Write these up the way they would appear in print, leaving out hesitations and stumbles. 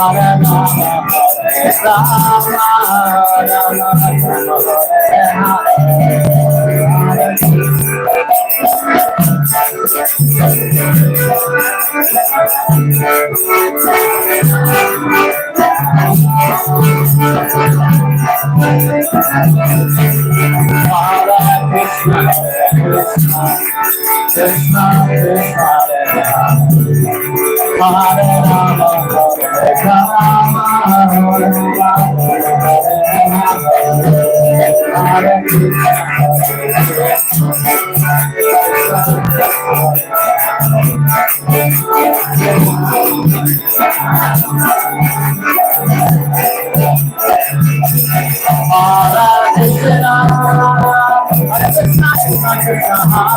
Krishna Krishna Hare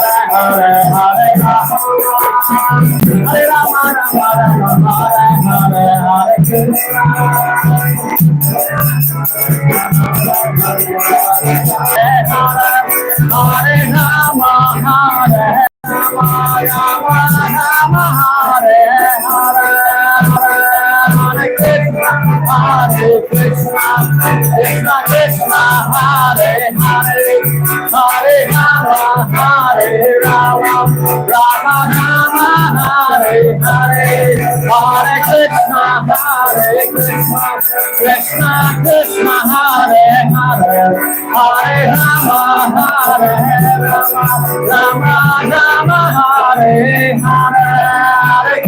Rama Hare Rama Hare Krishna Krishna Krishna Hare Hare Hare Rama Hare Rama Rama Rama Hare Hare Hare Krishna Hare Krishna Krishna Krishna Hare Hare Hare Rama Hare Rama Rama Rama Hare Hare Hare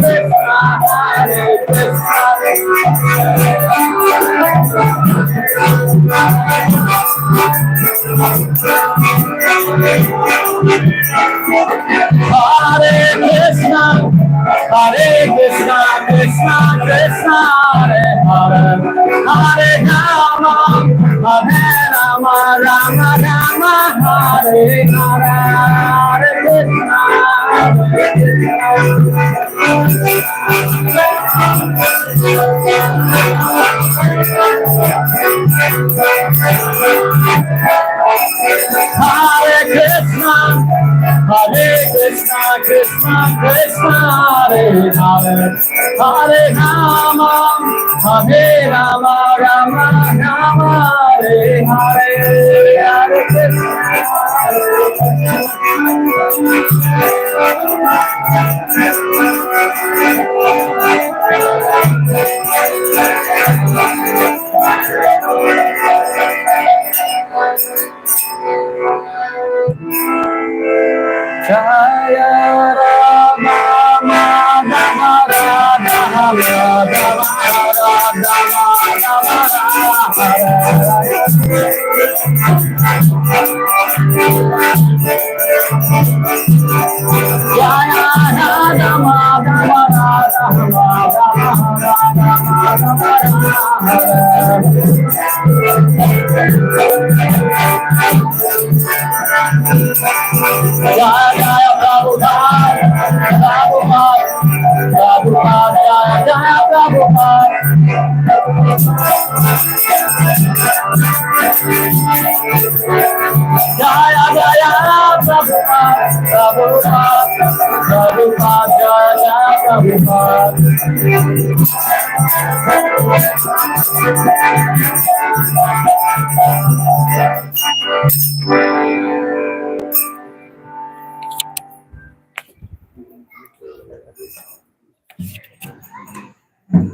Krishna Hare Krishna Krishna Krishna Hare Hare Hare Rama Hare Rama Rama Rama Hare Hare Hare Krishna Jaya Rama Rama Rama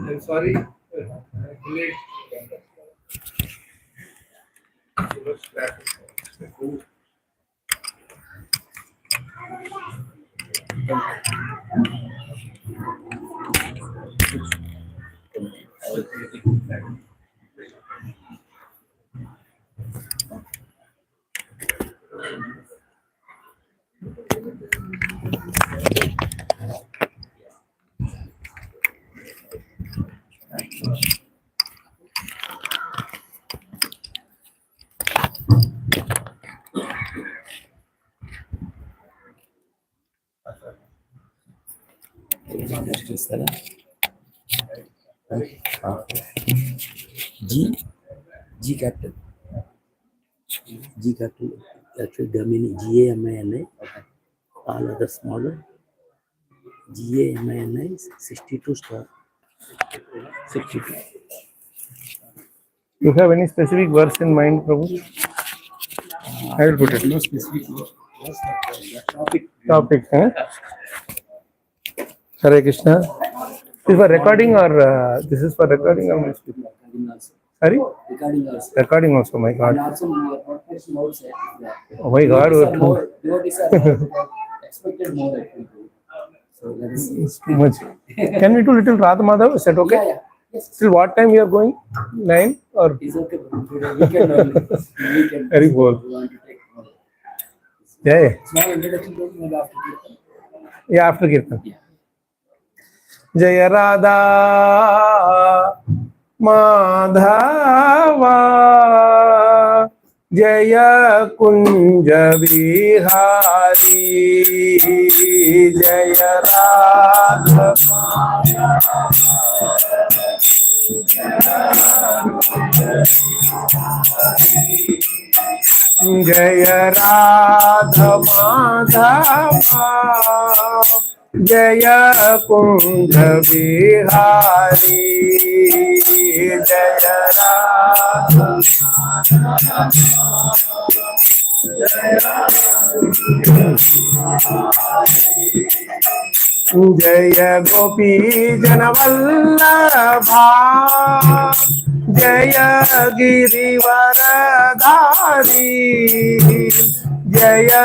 I'm sorry. Late. G capital. G capital actually Gemini GAMINI. All other smaller. GAMINI 62 star. 62. You have any specific verse in mind, Prabhu? I will put it. No specific Topic, huh? Hare Krishna. This is for recording or this is for recording or mostly? Sorry? Regarding us. Recording also, my God. And also more podcast outside. Oh my God. More devotees are expected more actually. So that is Too much. Can we do little Radha Madhav? Is that okay? yeah. Yes. Till what time we are going? 9 or? It's okay. Weekend only. Weekend. Very good. We want to take more. Yeah. Small introduction to maybe after Kirtan. Yeah, after Kirtan. Yeah. Jaya Radha Madhava Jaya Kunja Vihari Jaya Radha Jaya Radha Madhava Jaya Kunja Vihari Jaya Radha Jaya Gopi Janavallabha Jaya Girivaradhari Jaya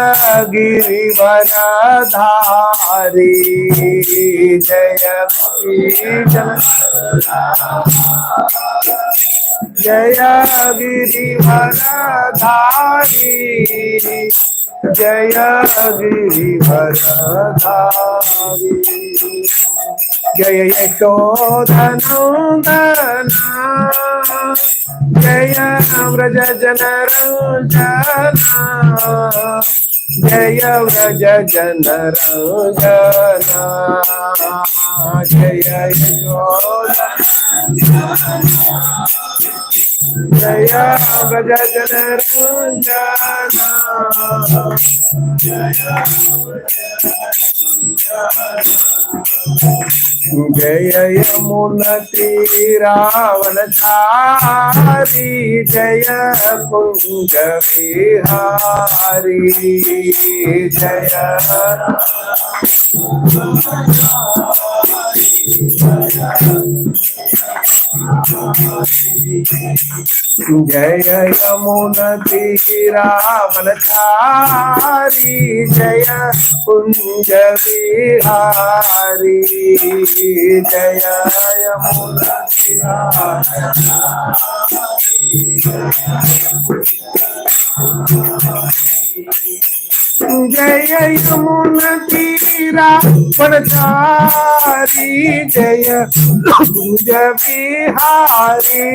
Girivaradhari Jaya Gopi Jaya Girivaradhari Jaya Girivaradhari Jaya Yashodanandana Jaya Vrajajanarajana Jaya Vrajajanarajana Jaya Yashodanandana Jaya Vrajajanarajana Jaya Yamuna Tiravanachari Jaya Kunja Vihari Jaya Jaya Yamuna Tiravanachari Jaya Kunja Vihari Jaya Yamuna Jaya Yamuna Tiravanachari Jaya Kunja Vihari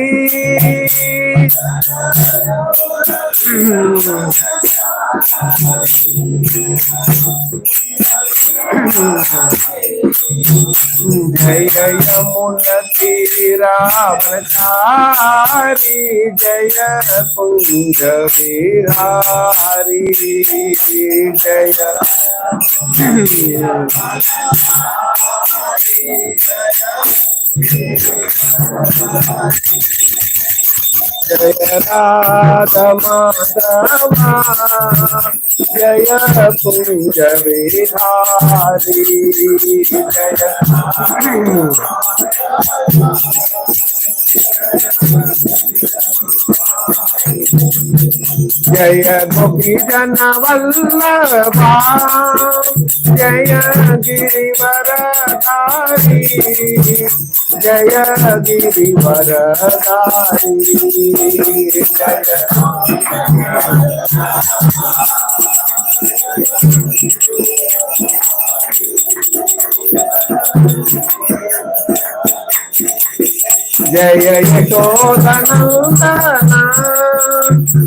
Jaya Yamuna Tiravanachari Jaya Kunja Vihari Jaya Jaya Radha Madhava Jaya Kunja Vihari Jaya Gopi Janavallabha Jaya Girivaradhari Jaya Girivaradhari Jaya Jaya Yashodanandana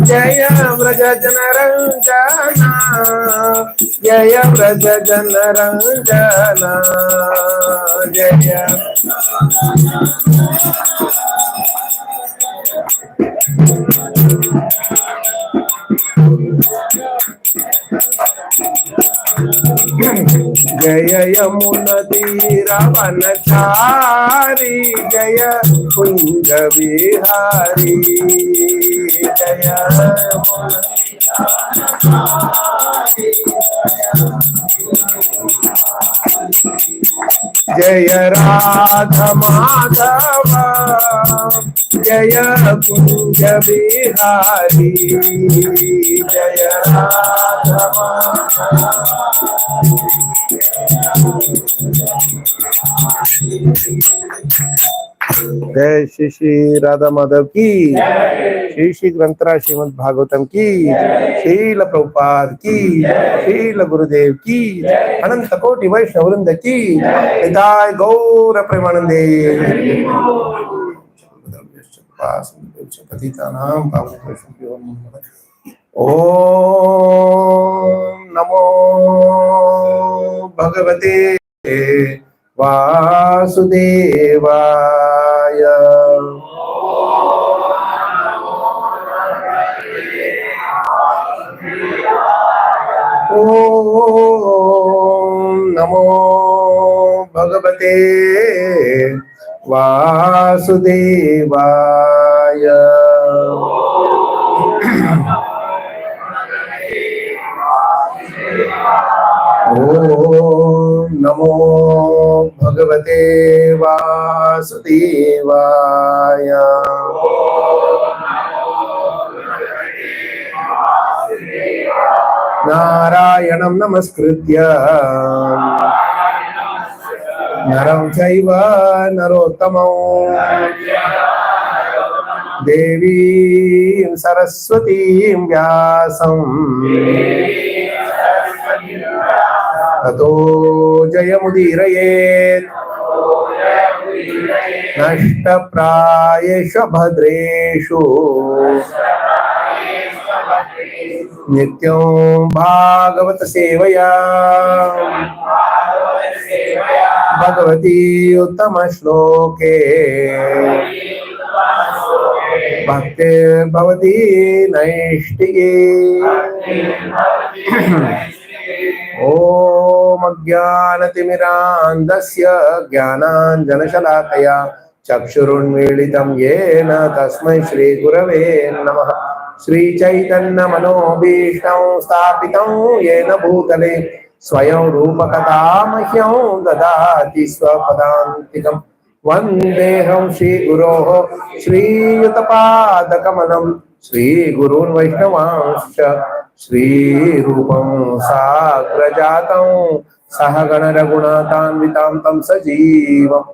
Jaya Vrajajanarajana Jaya Vrajajanarajana Jaya जय यमुना तीरवनचारी जय कुंज बिहारी जय यमुना जय राधा माधव जय कुंज बिहारी जय राधा जय श्री श्री राधा माधव की श्री श्री ग्रंथराज श्रीमद् भागवतम की श्रील प्रभुपाद की श्रील गुरुदेव की अनंत कोटि वैष्णव वृंद की निताय गौर प्रेमानंदे पतितानां पावनेभ्यो ओम नमो भगवते वासुदेवाय ओम नमो भगवते वासुदेवाय ओम नमो भगवते वासुदेवाय नारायणं नमस्कृत्य नरं चैव नरोत्तमं देवीं सरस्वतीं व्यासं ततो जयमुदीरयेत् नष्टप्रायेषु भद्रेषु नित्यं भागवत सेवया भगवती उत्तम श्लोके भक्तिर्भवती नैष्टिके ओम अज्ञानतिमिरान्धस्य ज्ञानाञ्जनशलाकया चक्षुरुन्मीलितं येन तस्मै श्रीगुरवे नमः श्रीचैतन्यमनोभीष्टं स्थापितं येन भूतले स्वयं रूपकथा मह्यं ददाति स्वपदान्तिकम् वन्देऽहं श्रीगुरोः श्रीयुतपादकमलं श्रीगुरून् वैष्णवांश्च श्रीरूपं साग्रजातं सहगण रघुनाथान्वितां तं सजीवं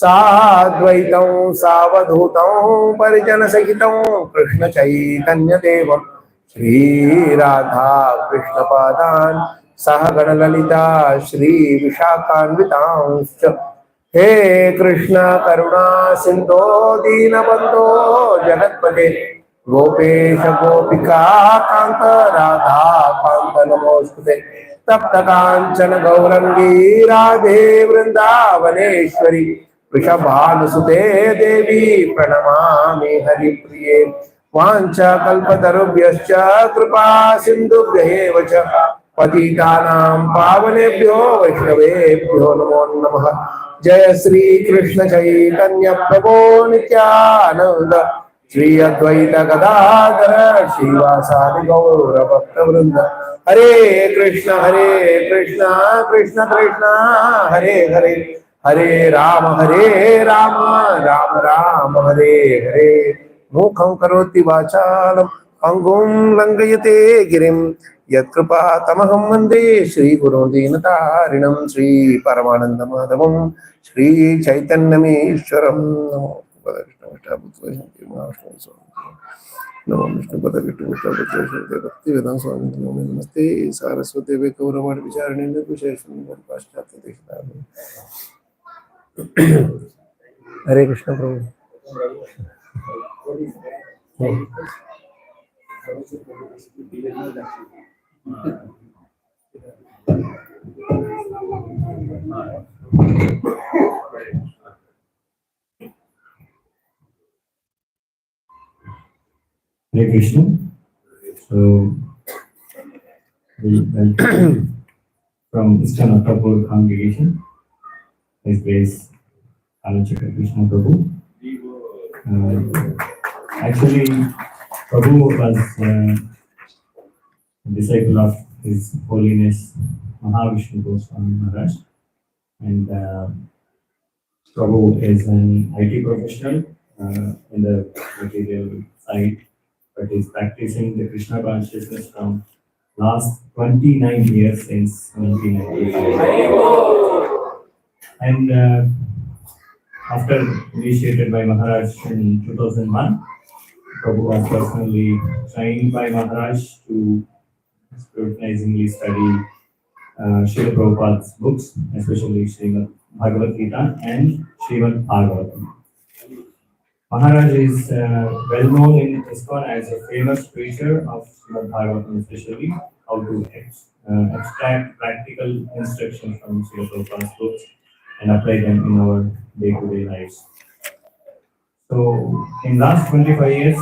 साद्वैतं सावधूतं परिजनसहितं कृष्णचैतन्यदेवं श्रीराधा कृष्णपादान् सहगण ललिता श्रीविशाखान्वितांश्च हे कृष्ण करुणा सिंधो दीनबंधो जगत्पते गोपेश गोपिका कांत राधा कांत नमोस्तुते तप्त कांचन गौरंगी राधे वृंदावनेश्वरी वृषभानुसुते देवी प्रणमामि हरिप्रिये वाञ्छाकल्पतरुभ्यश्च कृपा सिन्धुभ्येव च पतितानां पावनेभ्यो वैष्णवेभ्यो नमो नमः। जय श्री कृष्ण चैतन्य प्रभो नित्यानंद श्री अद्वैत गदाधर श्रीवासादि गौर भक्त वृंद। हरे कृष्ण कृष्ण कृष्ण हरे हरे हरे राम राम राम हरे हरे। मूकं करोति वाचालं पंगुं लंघयते गिरिं यत्कृपातमहं वन्दे श्रीगुरुं दीनतारिणं श्रीपरमानन्दमाधवं श्रीचैतन्यमीश्वरं। नमो विष्णुपद विष्णुपद भक्तिवेदांत स्वामी नमो नमस्ते सारस्वती वे कौरवाणी विचारणी निर्विशेषण पाश्चात्य देखना। हरे कृष्ण प्रभु। Hare Krishna. So we welcome from Eastern Uttapur congregation. His grace, Kalachakra Krishna Prabhu. Actually, Prabhu was a disciple of His Holiness Mahavishnu Goswami Maharaj, and Prabhu is an IT professional in the material side, but is practicing the Krishna consciousness from last 29 years since 1995. And after initiated by Maharaj in 2001, Prabhu was personally trained by Maharaj to scrutinizingly study Srila Prabhupada's books, especially Shrimad Bhagavatam and Shrimad Bhagavatam. Maharaj is well known in ISKCON as a famous preacher of Shrimad Bhagavatam, especially how to extract practical instructions from Srila Prabhupada's books and apply them in our day-to-day lives. So, in last 25 years,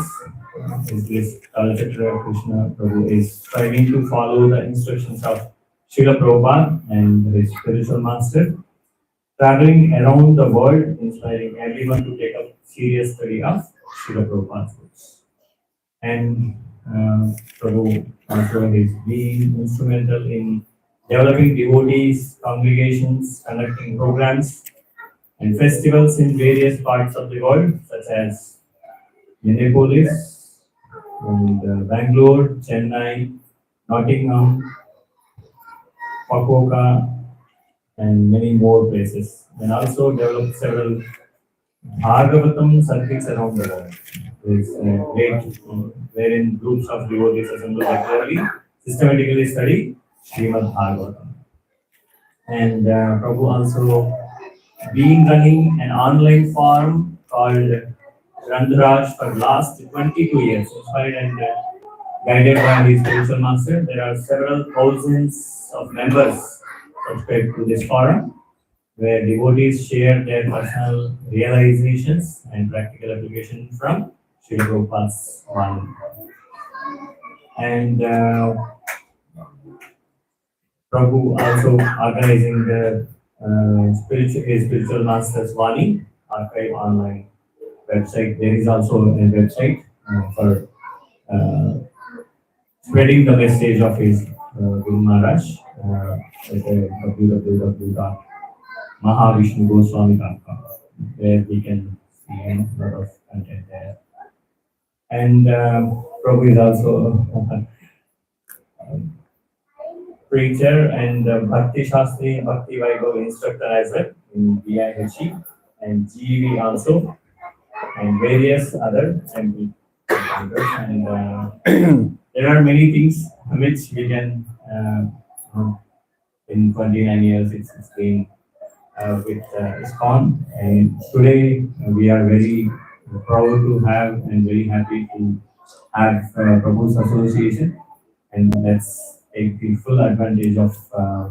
this Kalachakra Krishna Prabhu is striving to follow the instructions of Srila Prabhupada and his spiritual master, traveling around the world, inspiring everyone to take up serious study of Srila Prabhupada's books. And Prabhu also is being instrumental in developing devotees, congregations, conducting programs and festivals in various parts of the world, such as Minneapolis, and Bangalore, Chennai, Nottingham, Fukuoka, and many more places. And also developed several Bhagavatam circuits around the world. Wherein groups of devotees assemble regularly, systematically study Shrimad Bhagavatam. And Prabhu also been running an online forum called Randhraj for last 22 years, inspired and guided by his spiritual master. There are several thousands of members subscribed to this forum, where devotees share their personal realizations and practical application from Srila Prabhupada's Vani. And Prabhu also organizing the spiritual master's Vani archive online website. There is also a website for spreading the message of his Guru Maharaj at www.mahavishnugoswami.com, where we can see a lot of content there. And Prabhu is also a preacher and Bhakti Shastri, Bhakti Vaibhav instructor as well in BIHE and GEV also, and various other MP members. And there are many things which we can, in 29 years it's been with ISKCON, and today we are very proud to have and very happy to have Prabhu's association, and let's take the full advantage of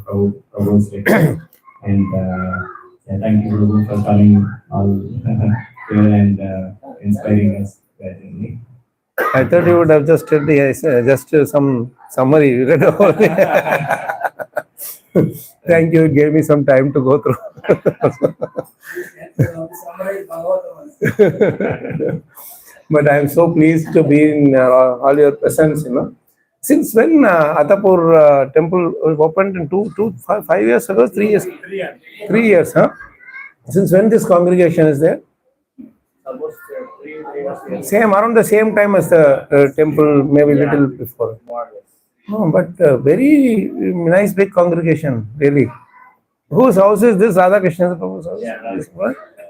Prabhu's lecture. And thank you, Prabhu, for coming all here and inspiring us gradually. I thought you would have just said just some summary. You read the whole thing. Thank you. It gave me some time to go through. But I am so pleased to be in all your presence. Since when Attapur temple was opened in 5 years ago, 3 years? 3 years, huh? Since when this congregation is there? Almost 3 years. Same, around the same time as the temple, maybe little before. No, but very nice big congregation, really. Whose house is this? Radha Krishna Prabhu's house? Yeah,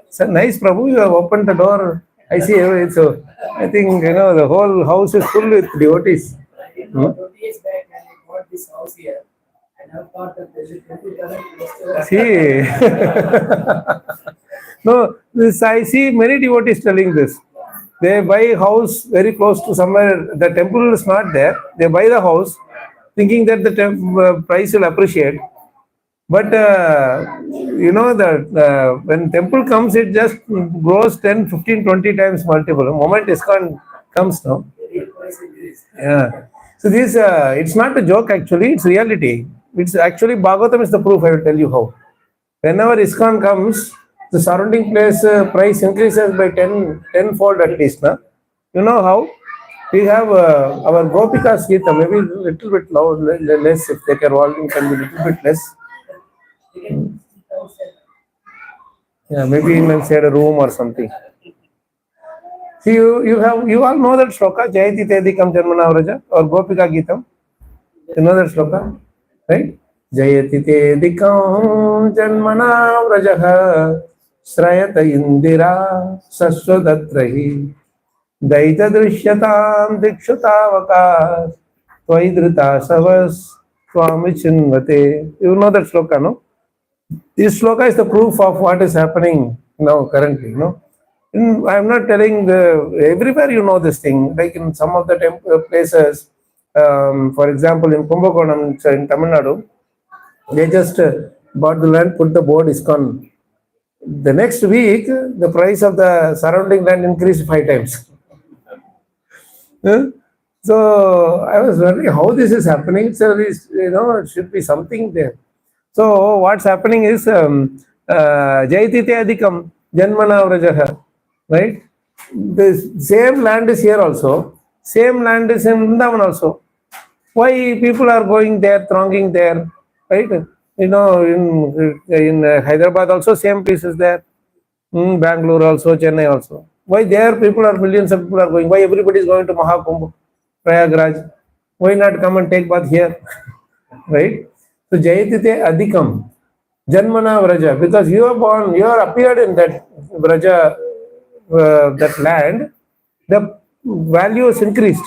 It's a nice Prabhu. You have opened the door. I see everything. So I think, the whole house is full with devotees. 20 years back, when I bought this house here, and I thought that there should be See. No, this I see many devotees telling this. They buy house very close to somewhere. The temple is not there. They buy the house, thinking that the price will appreciate. But when temple comes, it just grows 10, 15, 20 times multiple. The moment ISKCON comes now. Yeah. So this, it's not a joke actually, it's reality. It's actually Bhagavatam is the proof. I will tell you how. Whenever ISKCON comes, the surrounding place price increases by 10-fold at least. Na? You know how? We have our Gopika's Gita, maybe a little bit loud, less if they can volume can be a little bit less. Yeah, maybe inside a room or something. See, you all know that shloka, Jayati Tedikam Janmana Vraja or Gopika Gitam. You know that shloka, right? Jayati Tedikam Janmana Vrajaha Shrayata Indira Saswadatrahi Daita Drishyataam Dikshutavakas Tvaidrita Savas Swami Chinvate. You know that shloka, no? This shloka is the proof of what is happening now currently. No, I'm not telling everywhere you know this thing. Like in some of the places, for example, in Kumbakonam in Tamil Nadu, they just bought the land, put the board ISKCON. The next week, the price of the surrounding land increased 5 times. So I was wondering how this is happening. So it should be something there. So what's happening is Jayati Adhikam Janmana Vrajaha, right? The same land is here also. Same land is in Vrindavan also. Why people are going there, thronging there, right? In Hyderabad also same place is there. Bangalore also, Chennai also. Why there people are millions of people are going? Why everybody is going to Mahakumbh, Prayagraj? Why not come and take bath here, right? So Jayatite Adhikam, Janmana Vraja, because you are born, you are appeared in that Vraja, that land, the value is increased.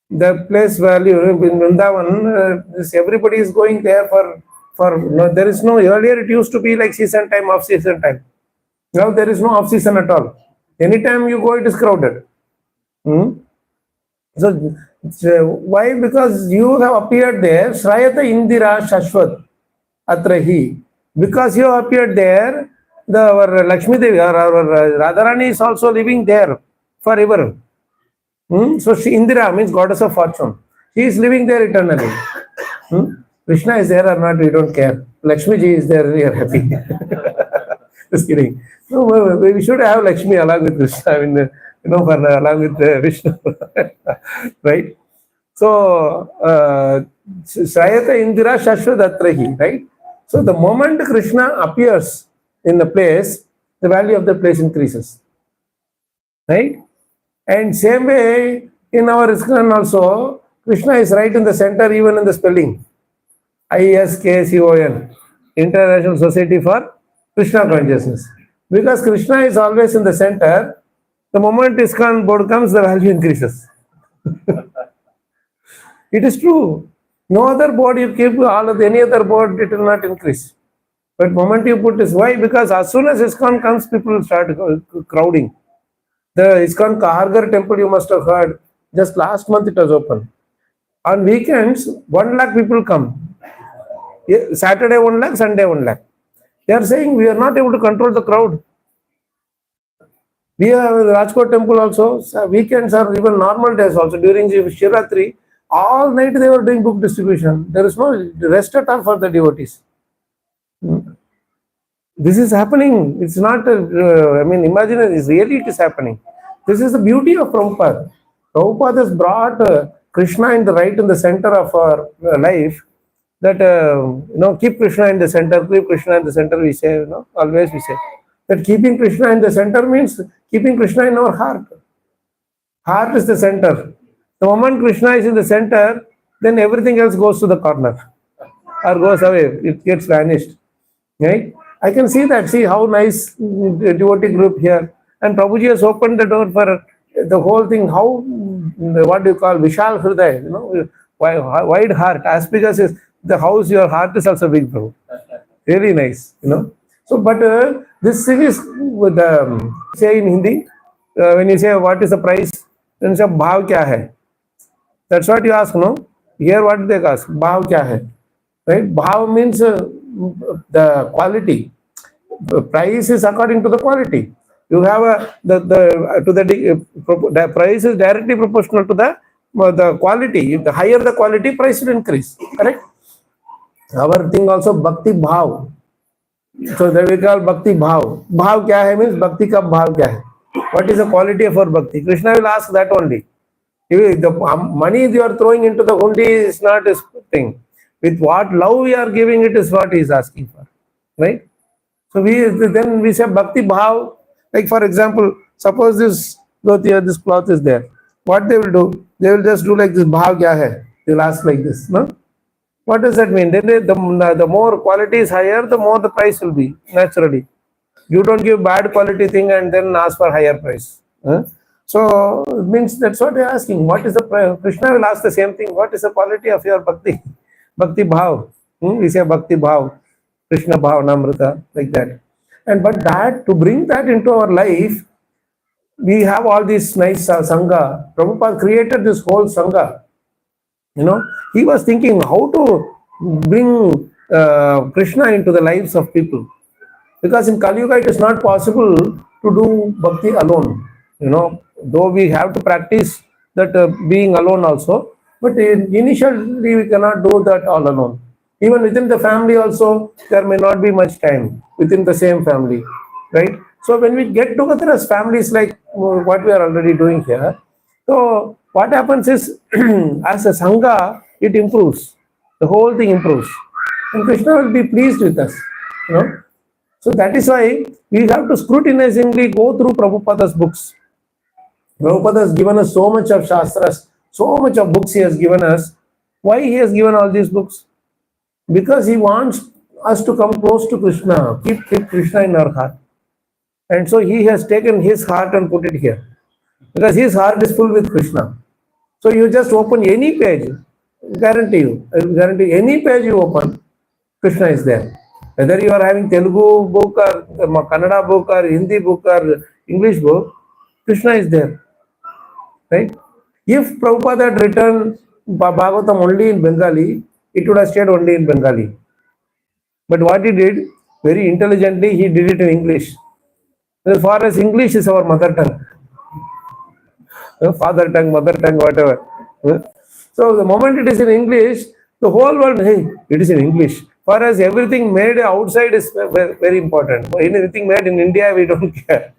The place value in Vrindavan, everybody is going there there is no, earlier it used to be like season time, off season time. Now there is no off season at all. Anytime you go, it is crowded. So why? Because you have appeared there, Shrayata Indira Shashwat Atrahi. Because you have appeared there, our Lakshmi Devi, our Radharani is also living there forever. So Indira means goddess of fortune. She is living there eternally. Krishna is there or not, we don't care. Lakshmi ji is there, we are happy. Just kidding. No, we should have Lakshmi along with Krishna. I mean, along with Vishnu, right? So, Shrayata Indira Shashwadatrahi, right? So, the moment Krishna appears in the place, the value of the place increases, right? And same way, in our ISKCON also, Krishna is right in the center, even in the spelling. ISKCON, International Society for Krishna Consciousness. Because Krishna is always in the center, the moment ISKCON board comes, the value increases. It is true. No other board you keep, any other board, it will not increase. But moment you put this, why? Because as soon as ISKCON comes, people will start crowding. The ISKCON Kahargar temple, you must have heard, just last month it was open. On weekends, 1 lakh people come. Saturday 1 lakh, Sunday 1 lakh. They are saying we are not able to control the crowd. We have the Rajkot temple also, weekends or even normal days also, during Shivratri, all night they were doing book distribution. There is no rest at all for the devotees. This is happening. It's not, imagine it is happening. This is the beauty of Prabhupada. Prabhupada has brought Krishna in the center of our life. That, keep Krishna in the center, we say, always we say. That keeping Krishna in the center means keeping Krishna in our heart. Heart is the center. The moment Krishna is in the center, then everything else goes to the corner or goes away. It gets vanished. Right? I can see that. See how nice devotee group here. And Prabhuji has opened the door for the whole thing. How, what do you call, Vishal Hriday, wide heart. As big as the house, your heart is also big, Prabhu. Really nice, So, but this thing is, with say in Hindi, when you say what is the price, then you say bhav kya hai. That's what you ask, no? Here what they ask, bhav kya hai, right? Bhav means the quality. The price is according to the quality. You have the price is directly proportional to the the quality, if the higher the quality, price will increase. Correct? Our thing also bhakti bhav. So that we call bhakti bhav. Bhav kya hai means bhakti ka bhav kya hai. What is the quality of our bhakti? Krishna will ask that only. If the money you are throwing into the hundi is not his thing. With what love we are giving, it is what he is asking for. Right? So then we say bhakti bhav. Like for example, suppose this cloth here, this cloth is there. What they will do? They will just do like this bhav kya hai? They will ask like this. No? What does that mean? Then the more quality is higher, the more the price will be naturally. You don't give bad quality thing and then ask for higher price. Huh? So it means that's what they are asking. What is the price? Krishna will ask the same thing. What is the quality of your bhakti? Bhakti bhav. We say bhakti bhav, Krishna bhav, namrata, like that. And but that to bring that into our life, we have all these nice sangha. Prabhupada created this whole sangha. He was thinking how to bring Krishna into the lives of people. Because in Kali Yuga, it is not possible to do bhakti alone. Though we have to practice that being alone also, but initially we cannot do that all alone. Even within the family also, there may not be much time within the same family, right? So when we get together as families like what we are already doing here, so what happens is, as a sangha, it improves. The whole thing improves. And Krishna will be pleased with us. So that is why we have to scrutinizingly go through Prabhupada's books. Prabhupada has given us so much of Shastras, so much of books he has given us. Why he has given all these books? Because he wants us to come close to Krishna, keep Krishna in our heart. And so he has taken his heart and put it here. Because his heart is full with Krishna. So you just open any page, guarantee any page you open, Krishna is there. Whether you are having Telugu book or Kannada book or Hindi book or English book, Krishna is there. Right? If Prabhupada had written Bhagavatam only in Bengali, it would have stayed only in Bengali. But what he did, very intelligently, he did it in English. As far as English is our mother tongue. Father tongue, mother tongue, whatever. So the moment it is in English, the whole world, hey, it is in English. For us, everything made outside is very important. Anything made in India, we don't care.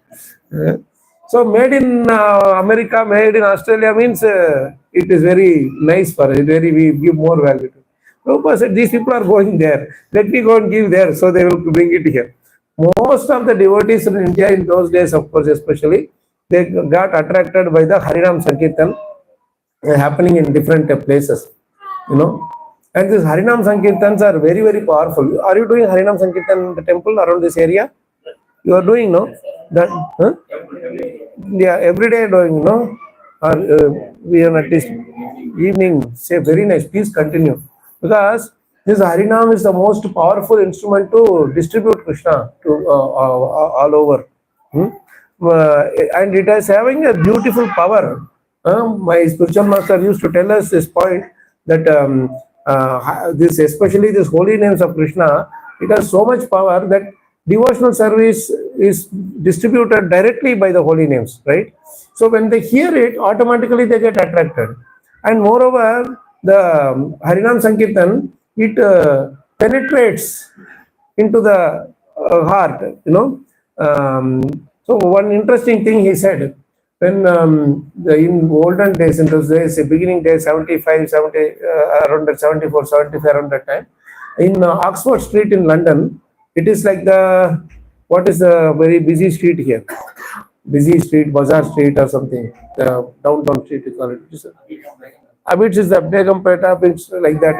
So made in America, made in Australia means it is very nice for us. We give more value to it. Prabhupada said, these people are going there. Let me go and give there, so they will bring it here. Most of the devotees in India in those days, of course, especially, they got attracted by the Harinam Sankirtan happening in different places, And these Harinam Sankirtans are very, very powerful. Are you doing Harinam Sankirtan in the temple around this area? You are doing, no? That, yeah, every day doing, no? Or we are at least evening, say very nice, please continue. Because this Harinam is the most powerful instrument to distribute Krishna to all over. And it is having a beautiful power. My spiritual master used to tell us this point that especially this holy names of Krishna, it has so much power that devotional service is distributed directly by the holy names, right? So when they hear it, automatically they get attracted. And moreover, the Harinam Sankirtan, it penetrates into the heart, So one interesting thing he said, when in olden days, in those days, beginning days, 75, 70, around 74, 75, around that time, in Oxford Street in London, it is like what is the very busy street here? Busy street, Bazaar Street or something, the downtown street is called. Which is the Begumpeta, it's like that,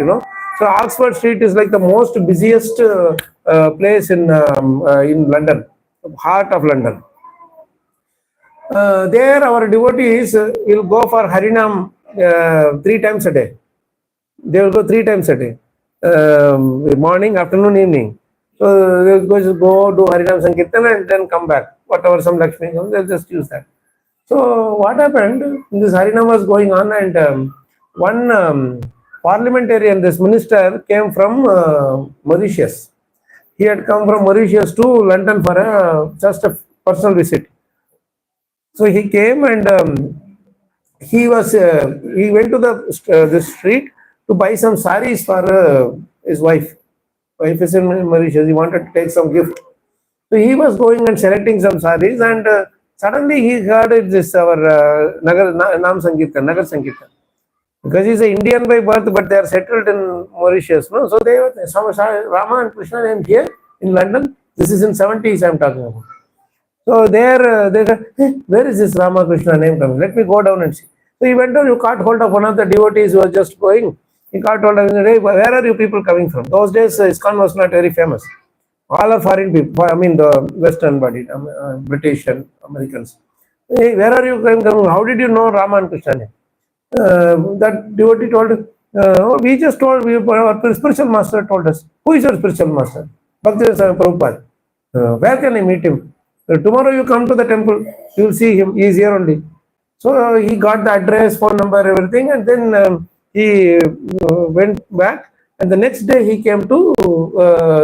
So Oxford Street is like the most busiest place in London, heart of London. There our devotees will go for Harinam 3 times a day. They will go 3 times a day, morning, afternoon, evening. So they will go do Harinam Sankirtan and then come back. Whatever some Lakshmi comes, they'll just use that. So what happened, this Harinam was going on and one parliamentarian, this minister came from Mauritius. He had come from Mauritius to London for just a personal visit. So he came and he went to the street to buy some saris for his wife. Wife is in Mauritius. He wanted to take some gift. So he was going and selecting some saris, and suddenly he heard this our Nagar Sankirtan. Because he's an Indian by birth, but they are settled in Mauritius. No, so they were some Rama and Krishna name here in London. This is in 70s. I'm talking about. So there, they said, hey, where is this Rama Krishna name coming? Let me go down and see. So he went down. You caught hold of one of the devotees who was just going. He caught hold of him. Hey, where are you people coming from? Those days, ISKCON was not very famous. All are foreign people. I mean, the Western body, British and Americans. Hey, where are you coming? How did you know Rama and Krishna name? That devotee told, oh, we just told, our spiritual master told us. Who is your spiritual master? Bhaktivedanta Prabhupada. Where can I meet him? Tomorrow you come to the temple, you will see him. He is here only. So he got the address, phone number, everything, and then he went back. And the next day he came to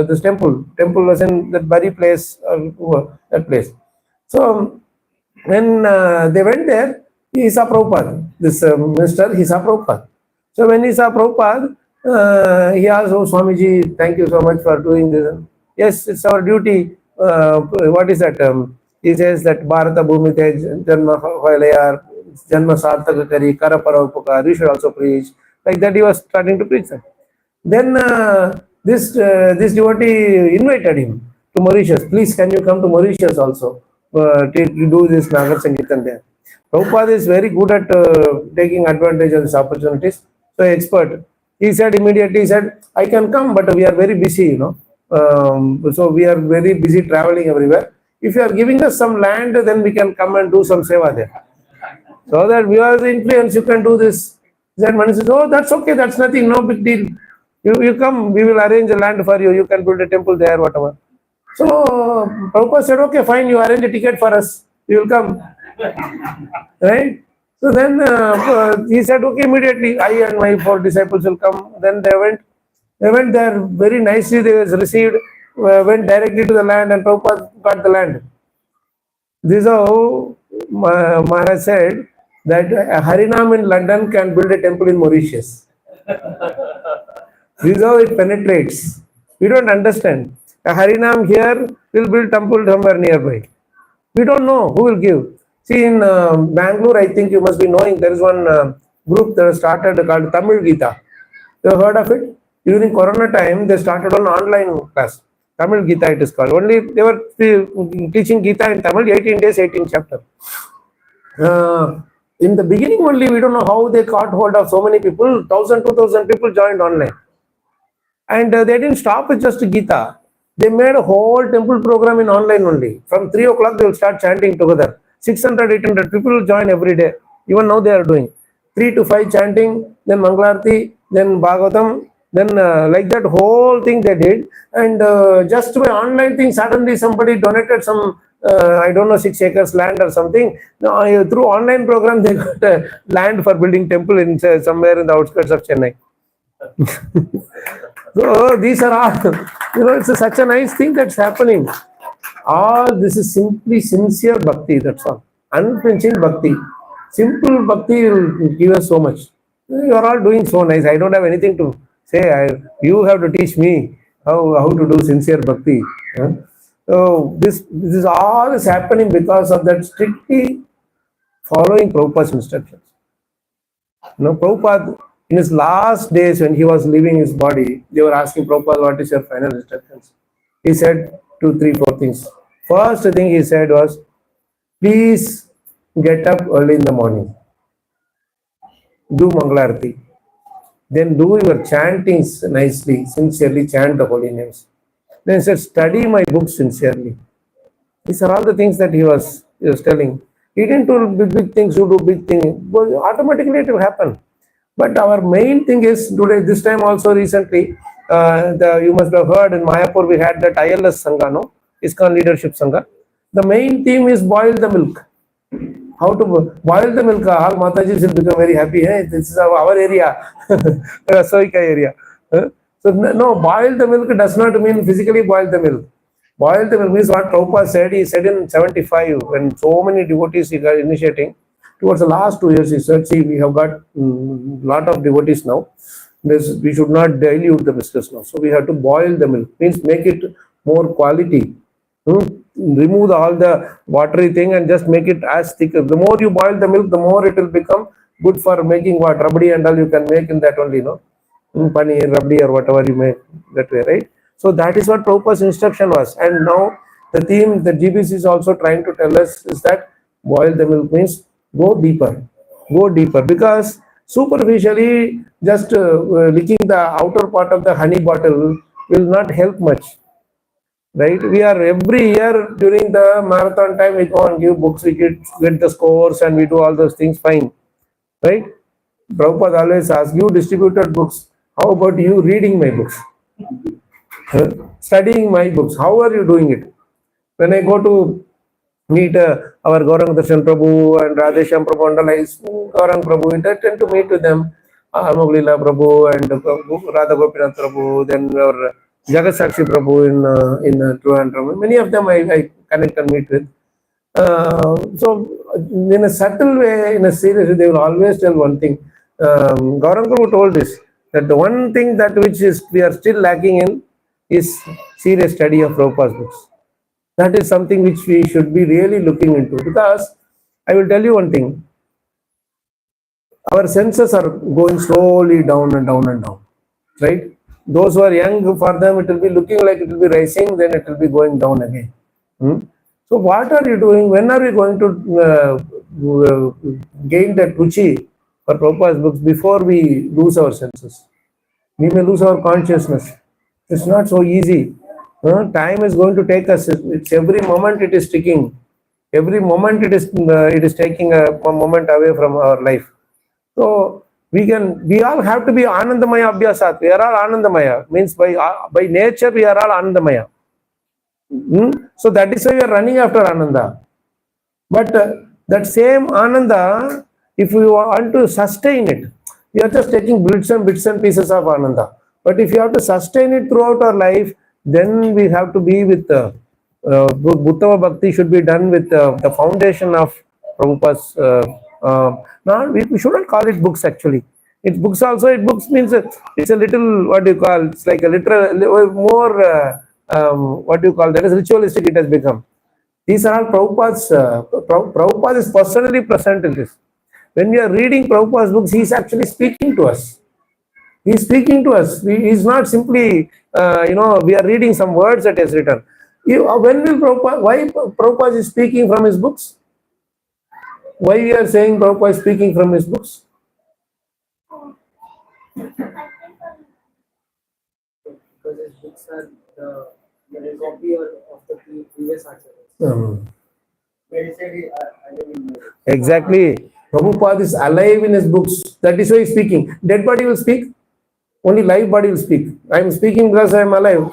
this temple. Temple was in that very place, that place. So when they went there, he saw Prabhupada. This minister, he saw Prabhupada. So when he saw Prabhupada, he asked, oh Swamiji, thank you so much for doing this. Yes, it's our duty. What is that? He says that Bharata Bhumi Tej Janma Hoilayar, Janma Sartaka Kari, Kara Paravapakar, you should also preach. Like that he was starting to preach that. Then this devotee invited him to Mauritius. Please, can you come to Mauritius also? You do this Nagar Sankirtan there. Prabhupada is very good at taking advantage of these opportunities. So expert. He said immediately, I can come, but we are very busy, you know. So we are very busy traveling everywhere. If you are giving us some land, then we can come and do some seva there. So that we are the influence, you can do this. Then man says, oh, that's okay, that's nothing, no big deal. You come, we will arrange a land for you. You can build a temple there, whatever. So Prabhupada said, okay, fine, you arrange a ticket for us. We will come. Right? So then he said, okay, immediately I and my 4 disciples will come. Then they went there very nicely. They was received, went directly to the land, and Prabhupada got the land. This is how Maharaj said that a Harinam in London can build a temple in Mauritius. This is how it penetrates. We don't understand. A Harinam here will build temple somewhere nearby. We don't know who will give. See, in Bangalore, I think you must be knowing, there is one group that started called Tamil Gita. You have heard of it? During Corona time, they started an online class. Tamil Gita it is called. Only they were teaching Gita in Tamil, 18 days, 18 chapters. In the beginning only, we don't know how they caught hold of so many people. 1,000, 2,000 people joined online. And they didn't stop with just Gita. They made a whole temple program in online only. From 3 o'clock, they will start chanting together. 600, 800 people will join every day. Even now they are doing 3 to 5 chanting, then Mangalarti, then Bhagavatam, then like that whole thing they did. And just by online thing, suddenly somebody donated some, I don't know, 6 acres land or something. Now, through online program, they got land for building temple in somewhere in the outskirts of Chennai. So these are all, it's such a nice thing that's happening. All this is simply sincere bhakti, that's all. Unflinching bhakti. Simple bhakti will give us so much. You are all doing so nice. I don't have anything to say. You have to teach me how to do sincere bhakti. So this is all is happening because of that strictly following Prabhupada's instructions. Prabhupada, in his last days when he was leaving his body, they were asking Prabhupada, what is your final instructions? He said 2, 3, 4 things. First thing he said was, please get up early in the morning. Do Mangalarti. Then do your chantings nicely, sincerely chant the holy names. Then he said, study my books sincerely. These are all the things that he was telling. He didn't do big things, you do big things. Well, automatically it will happen. But our main thing is today, this time also recently, you must have heard in Mayapur we had that ILS Sangha, no? ISKCON Leadership Sangha. The main theme is boil the milk. How to boil the milk. All Matajis will become very happy. Hey, this is our area, Soika area. So no, boil the milk does not mean physically boil the milk. Boil the milk means what Prabhupada said. He said in 75 when so many devotees he got initiating. towards the last 2 years, he said, see, we have got lot of devotees now. We should not dilute the biscuits now. So we have to boil the milk, means make it more quality. Remove all the watery thing and just make it as thick. The more you boil the milk, the more it will become good for making what? Rabdi and all you can make in that only, no? Paneer, rabdi or whatever you make that way, right? So that is what Prabhupada's instruction was. And now the theme that GBC is also trying to tell us is that boil the milk means go deeper. Go deeper, because superficially just licking the outer part of the honey bottle will not help much. Right? We are every year during the marathon time, we go and give books, we get the scores and we do all those things, fine. Right? Prabhupada always asks, you distributed books, how about you reading my books? Studying my books, how are you doing it? When I go to meet our Gaurang Darshan Prabhu and Radhesham Prabhu and Gaurang Prabhu, I tend to meet with them, Amoglila Prabhu and Radha Gopinath Prabhu, then our Jagat Sakshi Prabhu in Trivandrum. Many of them I connect and meet with. So in a subtle way, in a serious way, they will always tell one thing. Gaurang Prabhu told this, that the one thing that which is we are still lacking in is serious study of Prabhupada's books. That is something which we should be really looking into, because I will tell you one thing. Our senses are going slowly down and down and down, right? Those who are young, for them it will be looking like it will be rising, then it will be going down again. So what are you doing? When are we going to gain that ruchi for Prabhupada's books before we lose our senses? We may lose our consciousness. It's not so easy. Time is going to take us. It's every moment it is ticking. Every moment it is taking a moment away from our life. So we all have to be Anandamaya Abhyasat. We are all Anandamaya. Means by nature we are all Anandamaya. So that is why we are running after Ananda. But that same Ananda, if we want to sustain it, we are just taking bits and pieces of Ananda. But if you have to sustain it throughout our life, then we have to be with Bhuttava Bhakti should be done with the foundation of Prabhupada's. Now we shouldn't call it books actually. It's books also. Books means it's a little, what do you call? It's like a little more. What do you call that? Is ritualistic. It has become. These are all Prabhupada's. Prabhupada is personally present in this. When we are reading Prabhupada's books, he is actually speaking to us. He is speaking to us. He is not simply, we are reading some words that he has written. When will Prabhupada, why Prabhupada is speaking from his books? Why we are saying Prabhupada is speaking from his books? Because his books are the copy of the previous articles. Exactly. Prabhupada is alive in his books. That is why he is speaking. Dead body will speak. Only live body will speak. I am speaking because I am alive.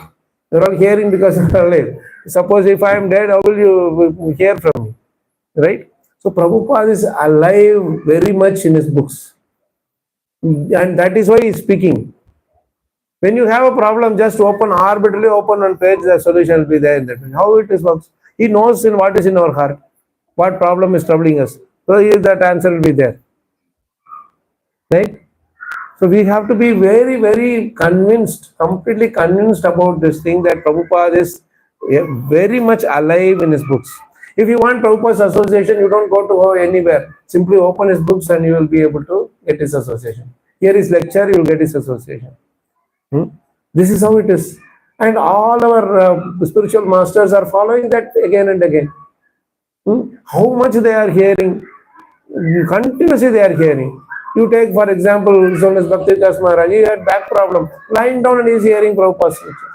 You are all hearing because I am alive. Suppose if I am dead, how will you hear from me? Right? So Prabhupada is alive very much in his books. And that is why he is speaking. When you have a problem, just arbitrarily open one page, the solution will be there in that page. How it is works. He knows in what is in our heart, what problem is troubling us. So that answer will be there. Right? So we have to be very, very convinced, completely convinced about this thing that Prabhupada is very much alive in his books. If you want Prabhupada's association, you don't go to anywhere. Simply open his books and you will be able to get his association. Hear his lecture, you will get his association. This is how it is. And all our spiritual masters are following that again and again. How much they are hearing, continuously they are hearing. You take, for example, His Holiness Bhakti Das Maharaj, he had back problem. Lying down and he is hearing Prabhupada's lecture.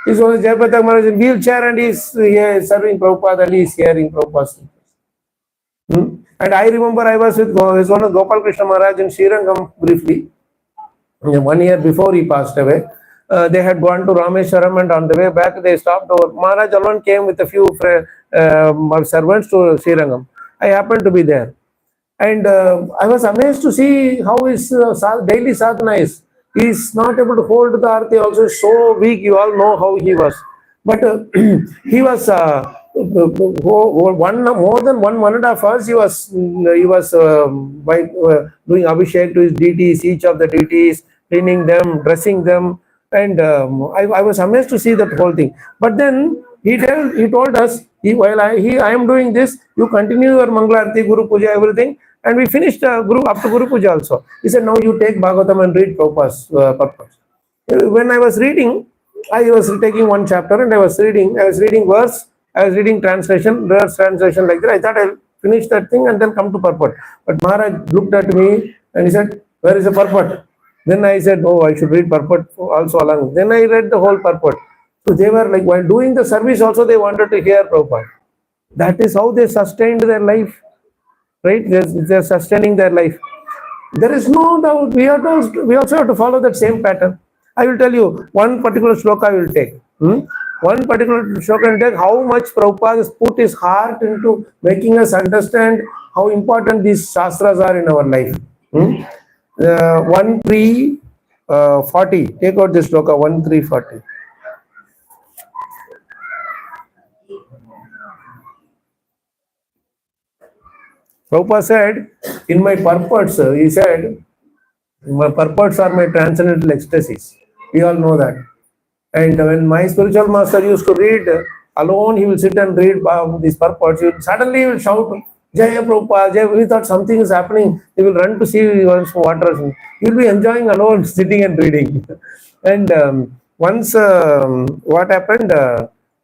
His Holiness Jayapatak Maharaj in wheelchair and he is serving Prabhupada and he is hearing Prabhupada's lectures. And I remember I was with His Holiness Gopal Krishna Maharaj in Srirangam briefly. 1 year before he passed away. They had gone to Rameshwaram and on the way back they stopped over. Maharaj alone came with a few servants to Srirangam. I happened to be there. And I was amazed to see how his daily sadhana is. He is not able to hold the arati, also so weak. You all know how he was. But he was more than 1.5 hours, he was doing abhishek to his deities, each of the deities, cleaning them, dressing them, and I was amazed to see that whole thing. But then he told us, while I am doing this, you continue your Mangalarti, Guru Puja, everything, and we finished Guru up to Guru Puja also. He said, now you take Bhagavatam and read Prabhupada's purpose. When I was reading, I was taking one chapter and I was reading verse, I was reading translation, verse translation like that. I thought I'll finish that thing and then come to purport. But Maharaj looked at me and he said, where is the purport? Then I said, oh, I should read purport also along. Then I read the whole purport. So they were like, while doing the service also, they wanted to hear Prabhupada. That is how they sustained their life, right? They're sustaining their life. There is no doubt. We also have to follow that same pattern. I will tell you one particular shloka I will take. One particular shloka I will take how much Prabhupada has put his heart into making us understand how important these shastras are in our life. 1.3.40. Take out this shloka 1.3.40. Prabhupada said, in my purports, he said, my purports are my transcendental ecstasies. We all know that. And when my spiritual master used to read alone, he will sit and read these purports. Suddenly he will shout, Jaya Prabhupada, Jaya. We thought something is happening. He will run to see once water. He will be enjoying alone, sitting and reading. And once what happened,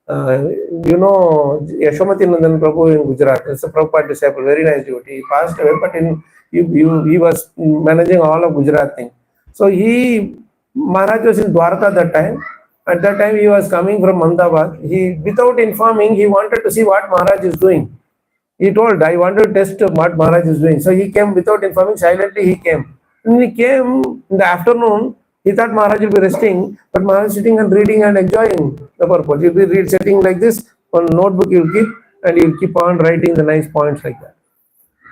Yashomati Nandan Prabhu in Gujarat, it's a Prabhupada disciple, very nice devotee. He passed away, but he was managing all of Gujarat thing. So Maharaj was in Dwarka that time. At that time, he was coming from Ahmedabad. Without informing, he wanted to see what Maharaj is doing. He told, I wanted to test what Maharaj is doing. So he came without informing, silently he came. When he came in the afternoon, he thought Maharaj will be resting, but Maharaj is sitting and reading and enjoying the purpose. He'll be sitting like this, one notebook he'll keep, and he'll keep on writing the nice points like that.